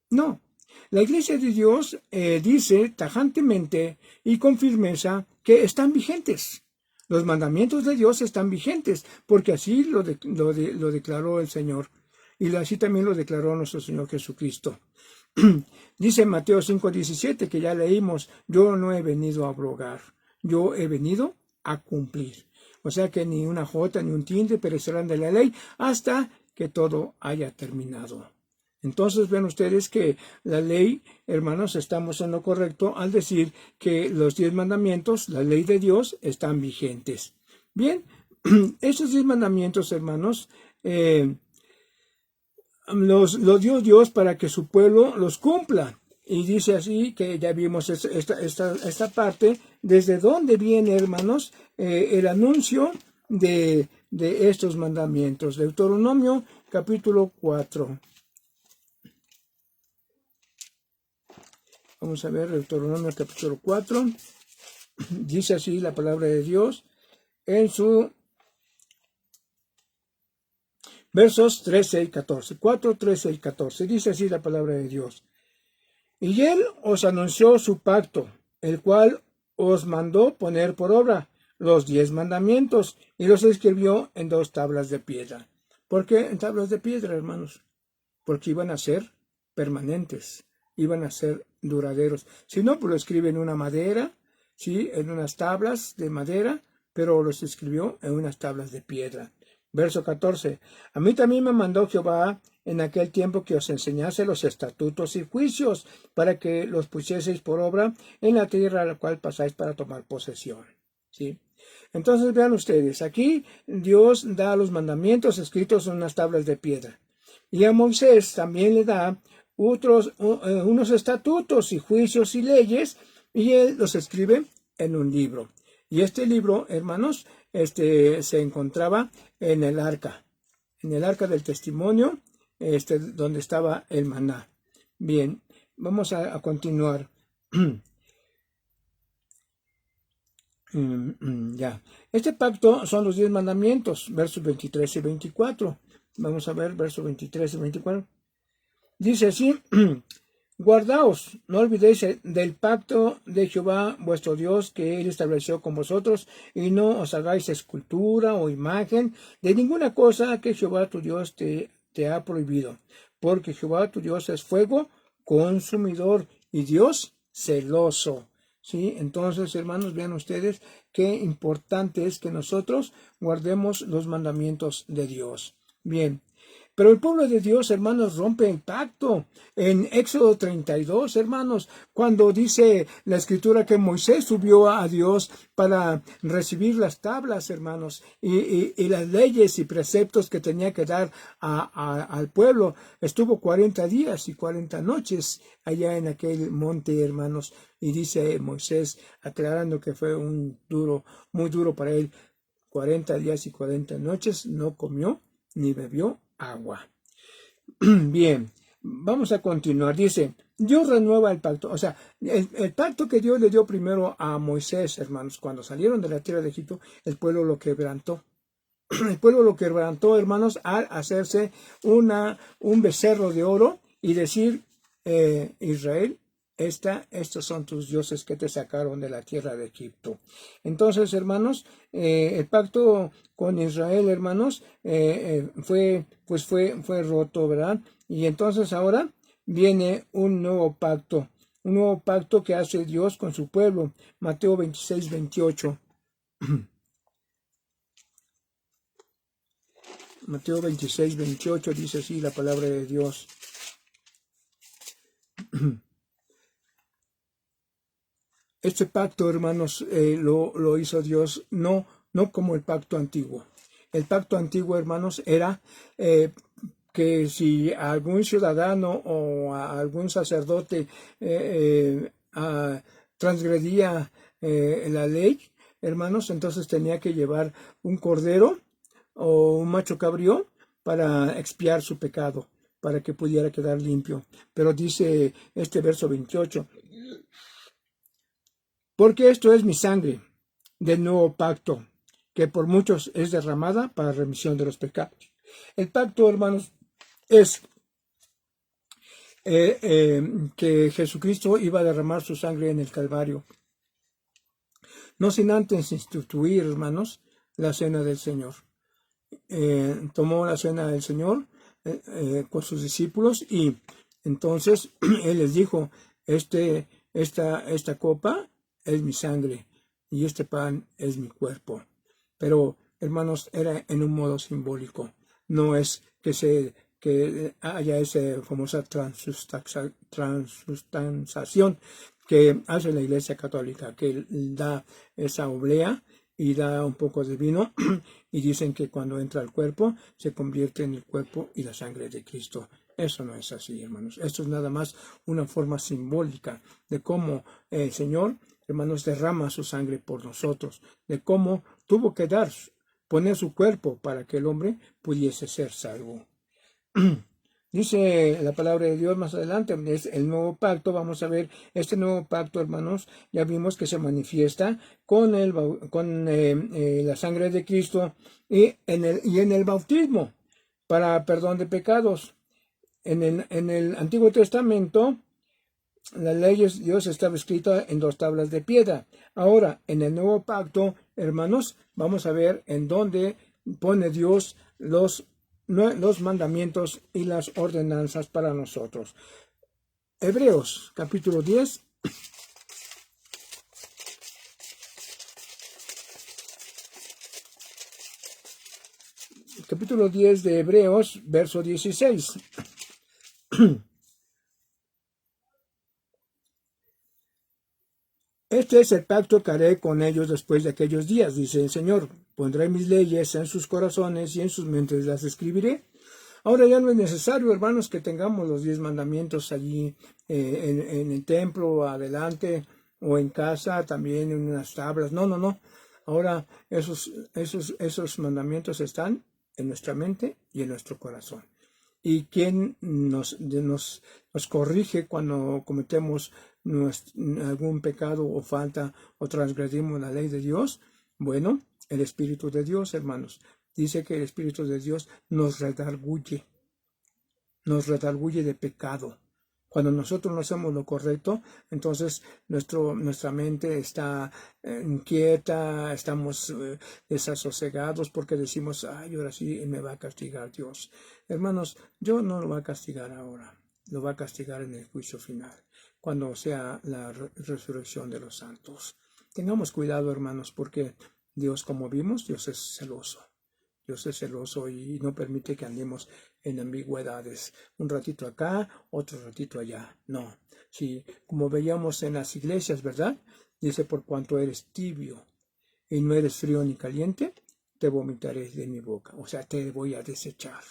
A: No. La iglesia de Dios dice tajantemente y con firmeza que están vigentes. Los mandamientos de Dios están vigentes, porque así lo declaró el Señor. Y así también lo declaró nuestro Señor Jesucristo. Dice Mateo 5:17, que ya leímos: yo no he venido a abrogar, yo he venido a cumplir. O sea que ni una jota ni un tilde perecerán de la ley hasta que todo haya terminado. Entonces ven ustedes que la ley, hermanos, estamos en lo correcto al decir que los 10 mandamientos, la ley de Dios, están vigentes. Bien, esos 10 mandamientos, hermanos, los dio Dios para que su pueblo los cumpla. Y dice así, que ya vimos esta parte, desde dónde viene, hermanos, el anuncio de estos mandamientos. Deuteronomio capítulo 4. Vamos a ver Deuteronomio capítulo 4. Dice así la palabra de Dios en su versos 13 y 14. 4, 13 y 14. Dice así la palabra de Dios. Y él os anunció su pacto, el cual os mandó poner por obra los 10 mandamientos, y los escribió en 2 tablas de piedra. ¿Por qué en tablas de piedra, hermanos? Porque iban a ser permanentes, iban a ser duraderos. Si no, pues lo escribe en una madera, ¿sí? En unas tablas de madera, pero los escribió en unas tablas de piedra. Verso 14. A mí también me mandó Jehová en aquel tiempo que os enseñase los estatutos y juicios, para que los pusieseis por obra en la tierra a la cual pasáis para tomar posesión. ¿Sí? Entonces vean ustedes, aquí Dios da los mandamientos escritos en unas tablas de piedra. Y a Moisés también le da unos estatutos y juicios y leyes, y él los escribe en un libro. Y este libro, hermanos, se encontraba en el arca del testimonio, donde estaba el maná. Bien, vamos a continuar. Ya. Este pacto son los 10 mandamientos, versos 23 y 24. Vamos a ver versos 23 y 24. Dice así: guardaos, no olvidéis del pacto de Jehová vuestro Dios, que él estableció con vosotros, y no os hagáis escultura o imagen de ninguna cosa que Jehová tu Dios te ha prohibido, porque Jehová tu Dios es fuego consumidor y Dios celoso. ¿Sí? Entonces, hermanos, vean ustedes qué importante es que nosotros guardemos los mandamientos de Dios. Bien, Pero el pueblo de Dios, hermanos, rompe el pacto. En Éxodo 32, hermanos, cuando dice la Escritura que Moisés subió a Dios para recibir las tablas, hermanos, y las leyes y preceptos que tenía que dar al pueblo, estuvo 40 días y 40 noches allá en aquel monte, hermanos, y dice Moisés, aclarando que fue muy duro para él, 40 días y 40 noches no comió ni bebió agua. Bien, vamos a continuar. Dice, Dios renueva el pacto. O sea, el pacto que Dios le dio primero a Moisés, hermanos, cuando salieron de la tierra de Egipto, el pueblo lo quebrantó. El pueblo lo quebrantó, hermanos, al hacerse un becerro de oro y decir, Israel, estos son tus dioses que te sacaron de la tierra de Egipto. Entonces, hermanos, el pacto con Israel, hermanos, fue roto, ¿verdad? Y entonces ahora viene un nuevo pacto que hace Dios con su pueblo. Mateo 26, 28. Mateo 26, 28 dice así la palabra de Dios. Este pacto, hermanos, lo hizo Dios no como el pacto antiguo. El pacto antiguo, hermanos, era que si algún ciudadano o algún sacerdote transgredía la ley, hermanos, entonces tenía que llevar un cordero o un macho cabrío para expiar su pecado, para que pudiera quedar limpio. Pero dice este verso 28, porque esto es mi sangre del nuevo pacto, que por muchos es derramada para remisión de los pecados. El pacto, hermanos, es que Jesucristo iba a derramar su sangre en el Calvario. No sin antes instituir, hermanos, la cena del Señor. Tomó la cena del Señor con sus discípulos y entonces Él les dijo, esta copa es mi sangre y este pan es mi cuerpo. Pero, hermanos, era en un modo simbólico. No es que haya esa famosa transustanciación que hace la Iglesia Católica, que da esa oblea y da un poco de vino y dicen que cuando entra al cuerpo se convierte en el cuerpo y la sangre de Cristo. Eso no es así, hermanos. Esto es nada más una forma simbólica de cómo el Señor, hermanos, derrama su sangre por nosotros, de cómo tuvo que poner su cuerpo para que el hombre pudiese ser salvo. Dice la palabra de Dios más adelante, es el nuevo pacto. Vamos a ver este nuevo pacto, hermanos. Ya vimos que se manifiesta con la sangre de Cristo y en el bautismo para perdón de pecados. En el Antiguo Testamento, la ley de Dios estaba escrita en 2 tablas de piedra. Ahora, en el nuevo pacto, hermanos, vamos a ver en dónde pone Dios los mandamientos y las ordenanzas para nosotros. Hebreos, capítulo 10. Capítulo 10 de Hebreos, verso 16. Este es el pacto que haré con ellos después de aquellos días, dice el Señor. Pondré mis leyes en sus corazones y en sus mentes las escribiré. Ahora ya no es necesario, hermanos, que tengamos los 10 mandamientos allí en el templo, adelante, o en casa, también en unas tablas. No. Ahora esos mandamientos están en nuestra mente y en nuestro corazón. ¿Y quién nos corrige cuando cometemos algún pecado o falta o transgredimos la ley de Dios? Bueno, el Espíritu de Dios, hermanos. Dice que el Espíritu de Dios nos redarguye de pecado. Cuando nosotros no hacemos lo correcto, entonces nuestra mente está inquieta, estamos desasosegados porque decimos, ay, ahora sí me va a castigar Dios. Hermanos, Dios no lo va a castigar ahora, lo va a castigar en el juicio final, cuando sea la resurrección de los santos. Tengamos cuidado, hermanos, porque Dios, como vimos, Dios es celoso. Dios es celoso y no permite que andemos en ambigüedades. Un ratito acá, otro ratito allá. No. Sí, como veíamos en las iglesias, ¿verdad? Dice, por cuanto eres tibio y no eres frío ni caliente, te vomitaré de mi boca. O sea, te voy a desechar.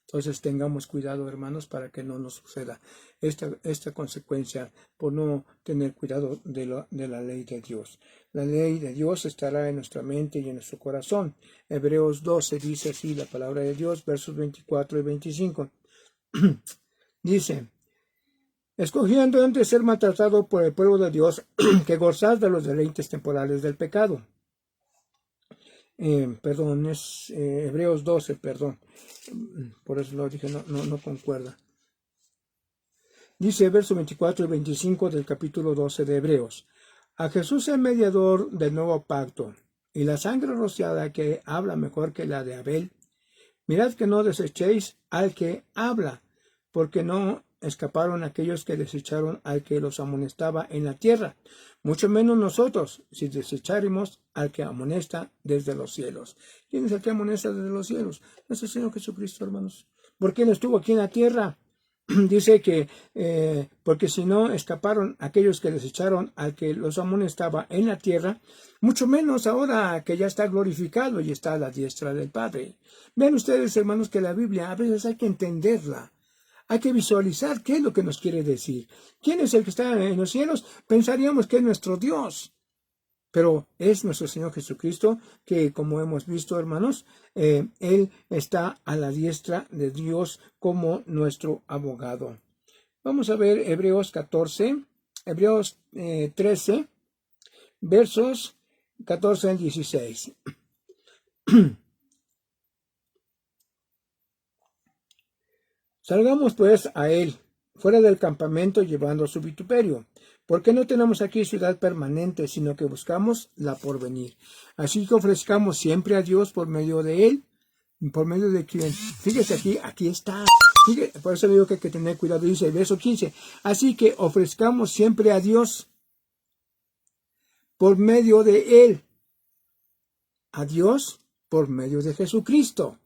A: Entonces tengamos cuidado, hermanos, para que no nos suceda esta consecuencia por no tener cuidado de la ley de Dios. La ley de Dios estará en nuestra mente y en nuestro corazón. Hebreos 12 dice así la palabra de Dios, versos 24 y 25. Dice, escogiendo antes ser maltratado por el pueblo de Dios que gozar de los deleites temporales del pecado. Perdón, es Hebreos 12, perdón. Por eso lo dije, no concuerda. Dice verso 24 y 25 del capítulo 12 de Hebreos. A Jesús el mediador del nuevo pacto, y la sangre rociada que habla mejor que la de Abel. Mirad que no desechéis al que habla, porque no escaparon aquellos que desecharon al que los amonestaba en la tierra, mucho menos nosotros, si desecháremos al que amonesta desde los cielos. ¿Quién es el que amonesta desde los cielos? Es el Señor Jesucristo, hermanos. ¿Por qué no estuvo aquí en la tierra? Dice que porque si no escaparon aquellos que desecharon al que los amonestaba en la tierra, mucho menos ahora que ya está glorificado y está a la diestra del Padre. Vean ustedes, hermanos, que la Biblia a veces hay que entenderla. Hay que visualizar qué es lo que nos quiere decir. ¿Quién es el que está en los cielos? Pensaríamos que es nuestro Dios. Pero es nuestro Señor Jesucristo que, como hemos visto, hermanos, Él está a la diestra de Dios como nuestro abogado. Vamos a ver Hebreos 13, versos 14 al 16. Salgamos pues a Él, fuera del campamento, llevando su vituperio, porque no tenemos aquí ciudad permanente, sino que buscamos la porvenir. Así que ofrezcamos siempre a Dios por medio de Él. ¿Por medio de quién? Fíjese aquí está. Fíjese, por eso digo que hay que tener cuidado. Dice el verso 15. Así que ofrezcamos siempre a Dios por medio de Él. A Dios por medio de Jesucristo.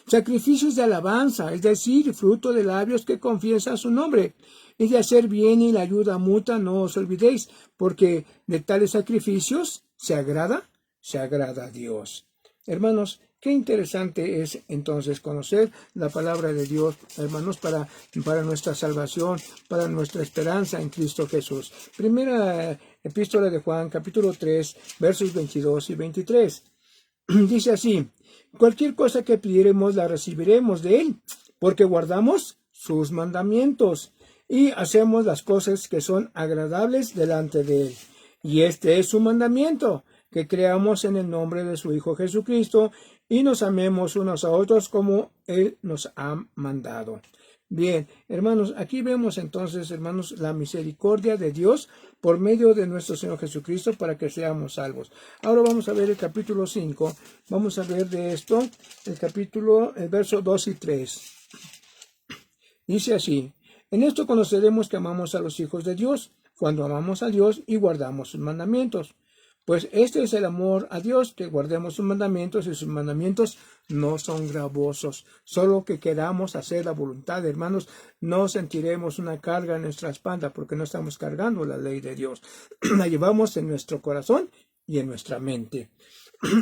A: Sacrificios de alabanza, es decir, fruto de labios que confiesan su nombre. Y de hacer bien y la ayuda mutua no os olvidéis, porque de tales sacrificios se agrada a Dios. Hermanos, qué interesante es entonces conocer la palabra de Dios, hermanos, para nuestra salvación, para nuestra esperanza en Cristo Jesús. Primera epístola de Juan, capítulo 3, versos 22 y 23. Dice así, cualquier cosa que pidiéremos la recibiremos de Él, porque guardamos sus mandamientos y hacemos las cosas que son agradables delante de Él. Y este es su mandamiento, que creamos en el nombre de su Hijo Jesucristo y nos amemos unos a otros como Él nos ha mandado. Bien, hermanos, aquí vemos entonces, hermanos, la misericordia de Dios por medio de nuestro Señor Jesucristo para que seamos salvos. Ahora vamos a ver el capítulo 5, vamos a ver de esto, el verso 2 y 3. Dice así, en esto conoceremos que amamos a los hijos de Dios, cuando amamos a Dios y guardamos sus mandamientos. Pues este es el amor a Dios, que guardemos sus mandamientos, y sus mandamientos no son gravosos. Solo que queramos hacer la voluntad, hermanos, no sentiremos una carga en nuestra espalda, porque no estamos cargando la ley de Dios. La llevamos en nuestro corazón y en nuestra mente.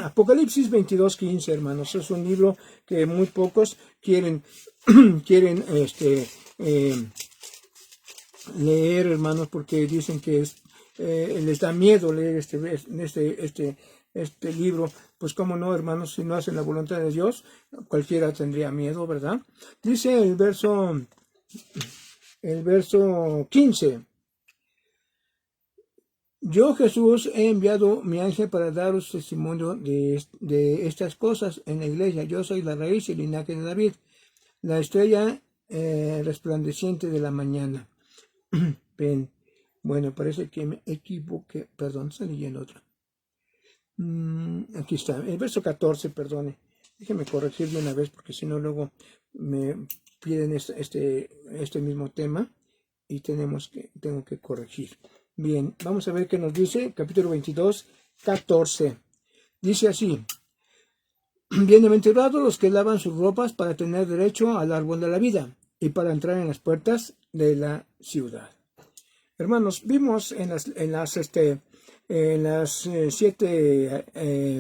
A: Apocalipsis 22:15, hermanos, es un libro que muy pocos quieren leer, hermanos, porque dicen que les da miedo leer este libro. Pues cómo no, hermanos, si no hacen la voluntad de Dios, cualquiera tendría miedo, ¿verdad? Dice el verso 15. Yo, Jesús, he enviado mi ángel para daros testimonio de estas cosas en la iglesia. Yo soy la raíz y el linaje de David, la estrella resplandeciente de la mañana. Ven. Bueno, parece que me equivoqué. Perdón, estoy leyendo otra. Aquí está, el verso 14, perdone. Déjeme corregir de una vez porque si no luego me piden este mismo tema y tengo que corregir. Bien, vamos a ver qué nos dice, capítulo 22, 14. Dice así, Bienaventurados los que lavan sus ropas para tener derecho al árbol de la vida y para entrar en las puertas de la ciudad. Hermanos, vimos en las 7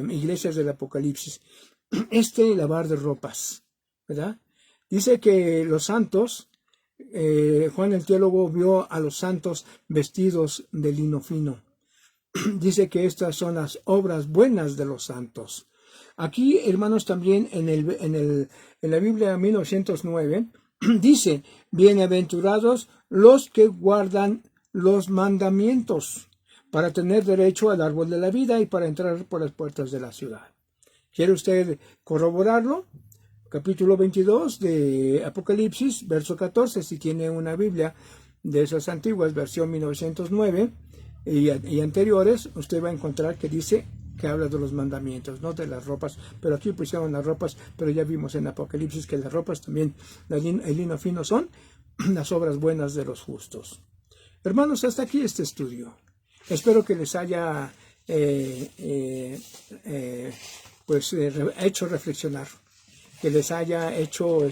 A: iglesias del Apocalipsis lavar de ropas, ¿verdad? Dice que los santos, Juan el teólogo vio a los santos vestidos de lino fino. Dice que estas son las obras buenas de los santos. Aquí, hermanos, también en la Biblia 1909, dice, bienaventurados los que guardan los mandamientos para tener derecho al árbol de la vida y para entrar por las puertas de la ciudad. ¿Quiere usted corroborarlo? Capítulo 22 de Apocalipsis, verso 14, si tiene una Biblia de esas antiguas, versión 1909 y anteriores, usted va a encontrar que dice que habla de los mandamientos, no de las ropas, pero aquí pusieron las ropas, pero ya vimos en Apocalipsis que las ropas también, el lino fino, son las obras buenas de los justos. Hermanos, hasta aquí este estudio. Espero que les haya hecho reflexionar, que les haya hecho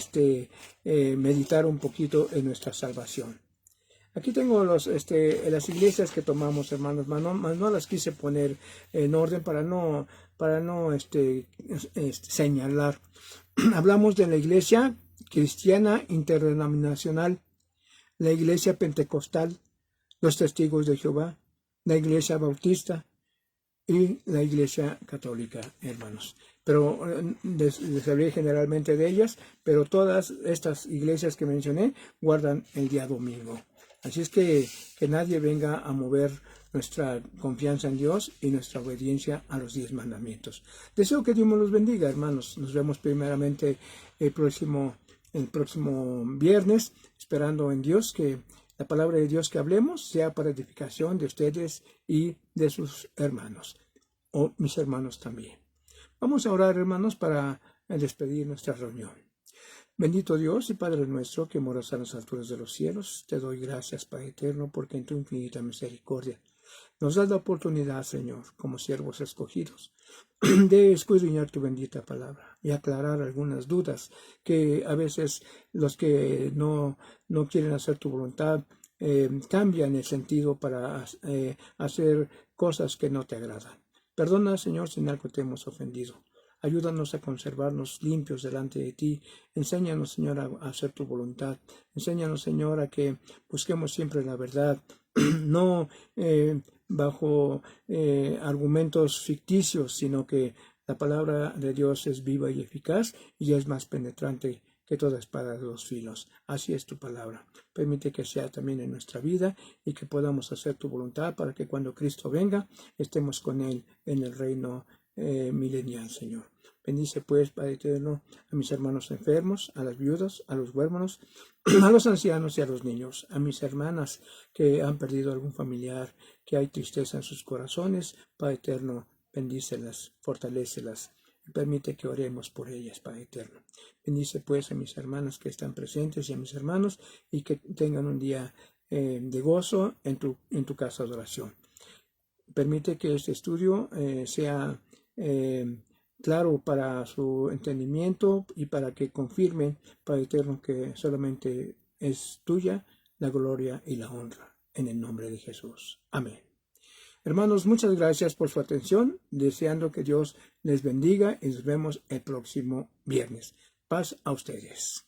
A: meditar un poquito en nuestra salvación. Aquí tengo las iglesias que tomamos, hermanos, no las quise poner en orden para no señalar. Hablamos de la iglesia cristiana interdenominacional, la iglesia pentecostal, los testigos de Jehová, la iglesia bautista y la iglesia católica, hermanos. Pero les hablé generalmente de ellas, pero todas estas iglesias que mencioné guardan el día domingo. Así es que nadie venga a mover nuestra confianza en Dios y nuestra obediencia a los 10 mandamientos. Deseo que Dios me los bendiga, hermanos. Nos vemos primeramente el próximo viernes, esperando en Dios que la palabra de Dios que hablemos sea para edificación de ustedes y de sus hermanos, o mis hermanos también. Vamos a orar, hermanos, para despedir nuestra reunión. Bendito Dios y Padre nuestro, que moras a las alturas de los cielos, te doy gracias, Padre eterno, porque en tu infinita misericordia nos das la oportunidad, Señor, como siervos escogidos, de escudriñar tu bendita palabra y aclarar algunas dudas que a veces los que no quieren hacer tu voluntad cambian el sentido para hacer cosas que no te agradan. Perdona, Señor, si en algo te hemos ofendido. Ayúdanos a conservarnos limpios delante de ti. Enséñanos, Señor, a hacer tu voluntad. Enséñanos, Señor, a que busquemos siempre la verdad, no bajo argumentos ficticios, sino que la palabra de Dios es viva y eficaz y es más penetrante que toda espada de 2 filos. Así es tu palabra. Permite que sea también en nuestra vida y que podamos hacer tu voluntad para que cuando Cristo venga estemos con Él en el reino milenial, Señor. Bendice pues, Padre eterno, a mis hermanos enfermos, a las viudas, a los huérfanos, a los ancianos y a los niños, a mis hermanas que han perdido algún familiar, que hay tristeza en sus corazones. Padre eterno, bendícelas, fortalécelas y permite que oremos por ellas, Padre eterno. Bendice pues a mis hermanas que están presentes y a mis hermanos y que tengan un día de gozo en tu casa de oración. Permite que este estudio sea claro para su entendimiento y para que confirmen, Padre eterno, que solamente es tuya la gloria y la honra, en el nombre de Jesús. Amén. Hermanos, muchas gracias por su atención, deseando que Dios les bendiga y nos vemos el próximo viernes. Paz a ustedes.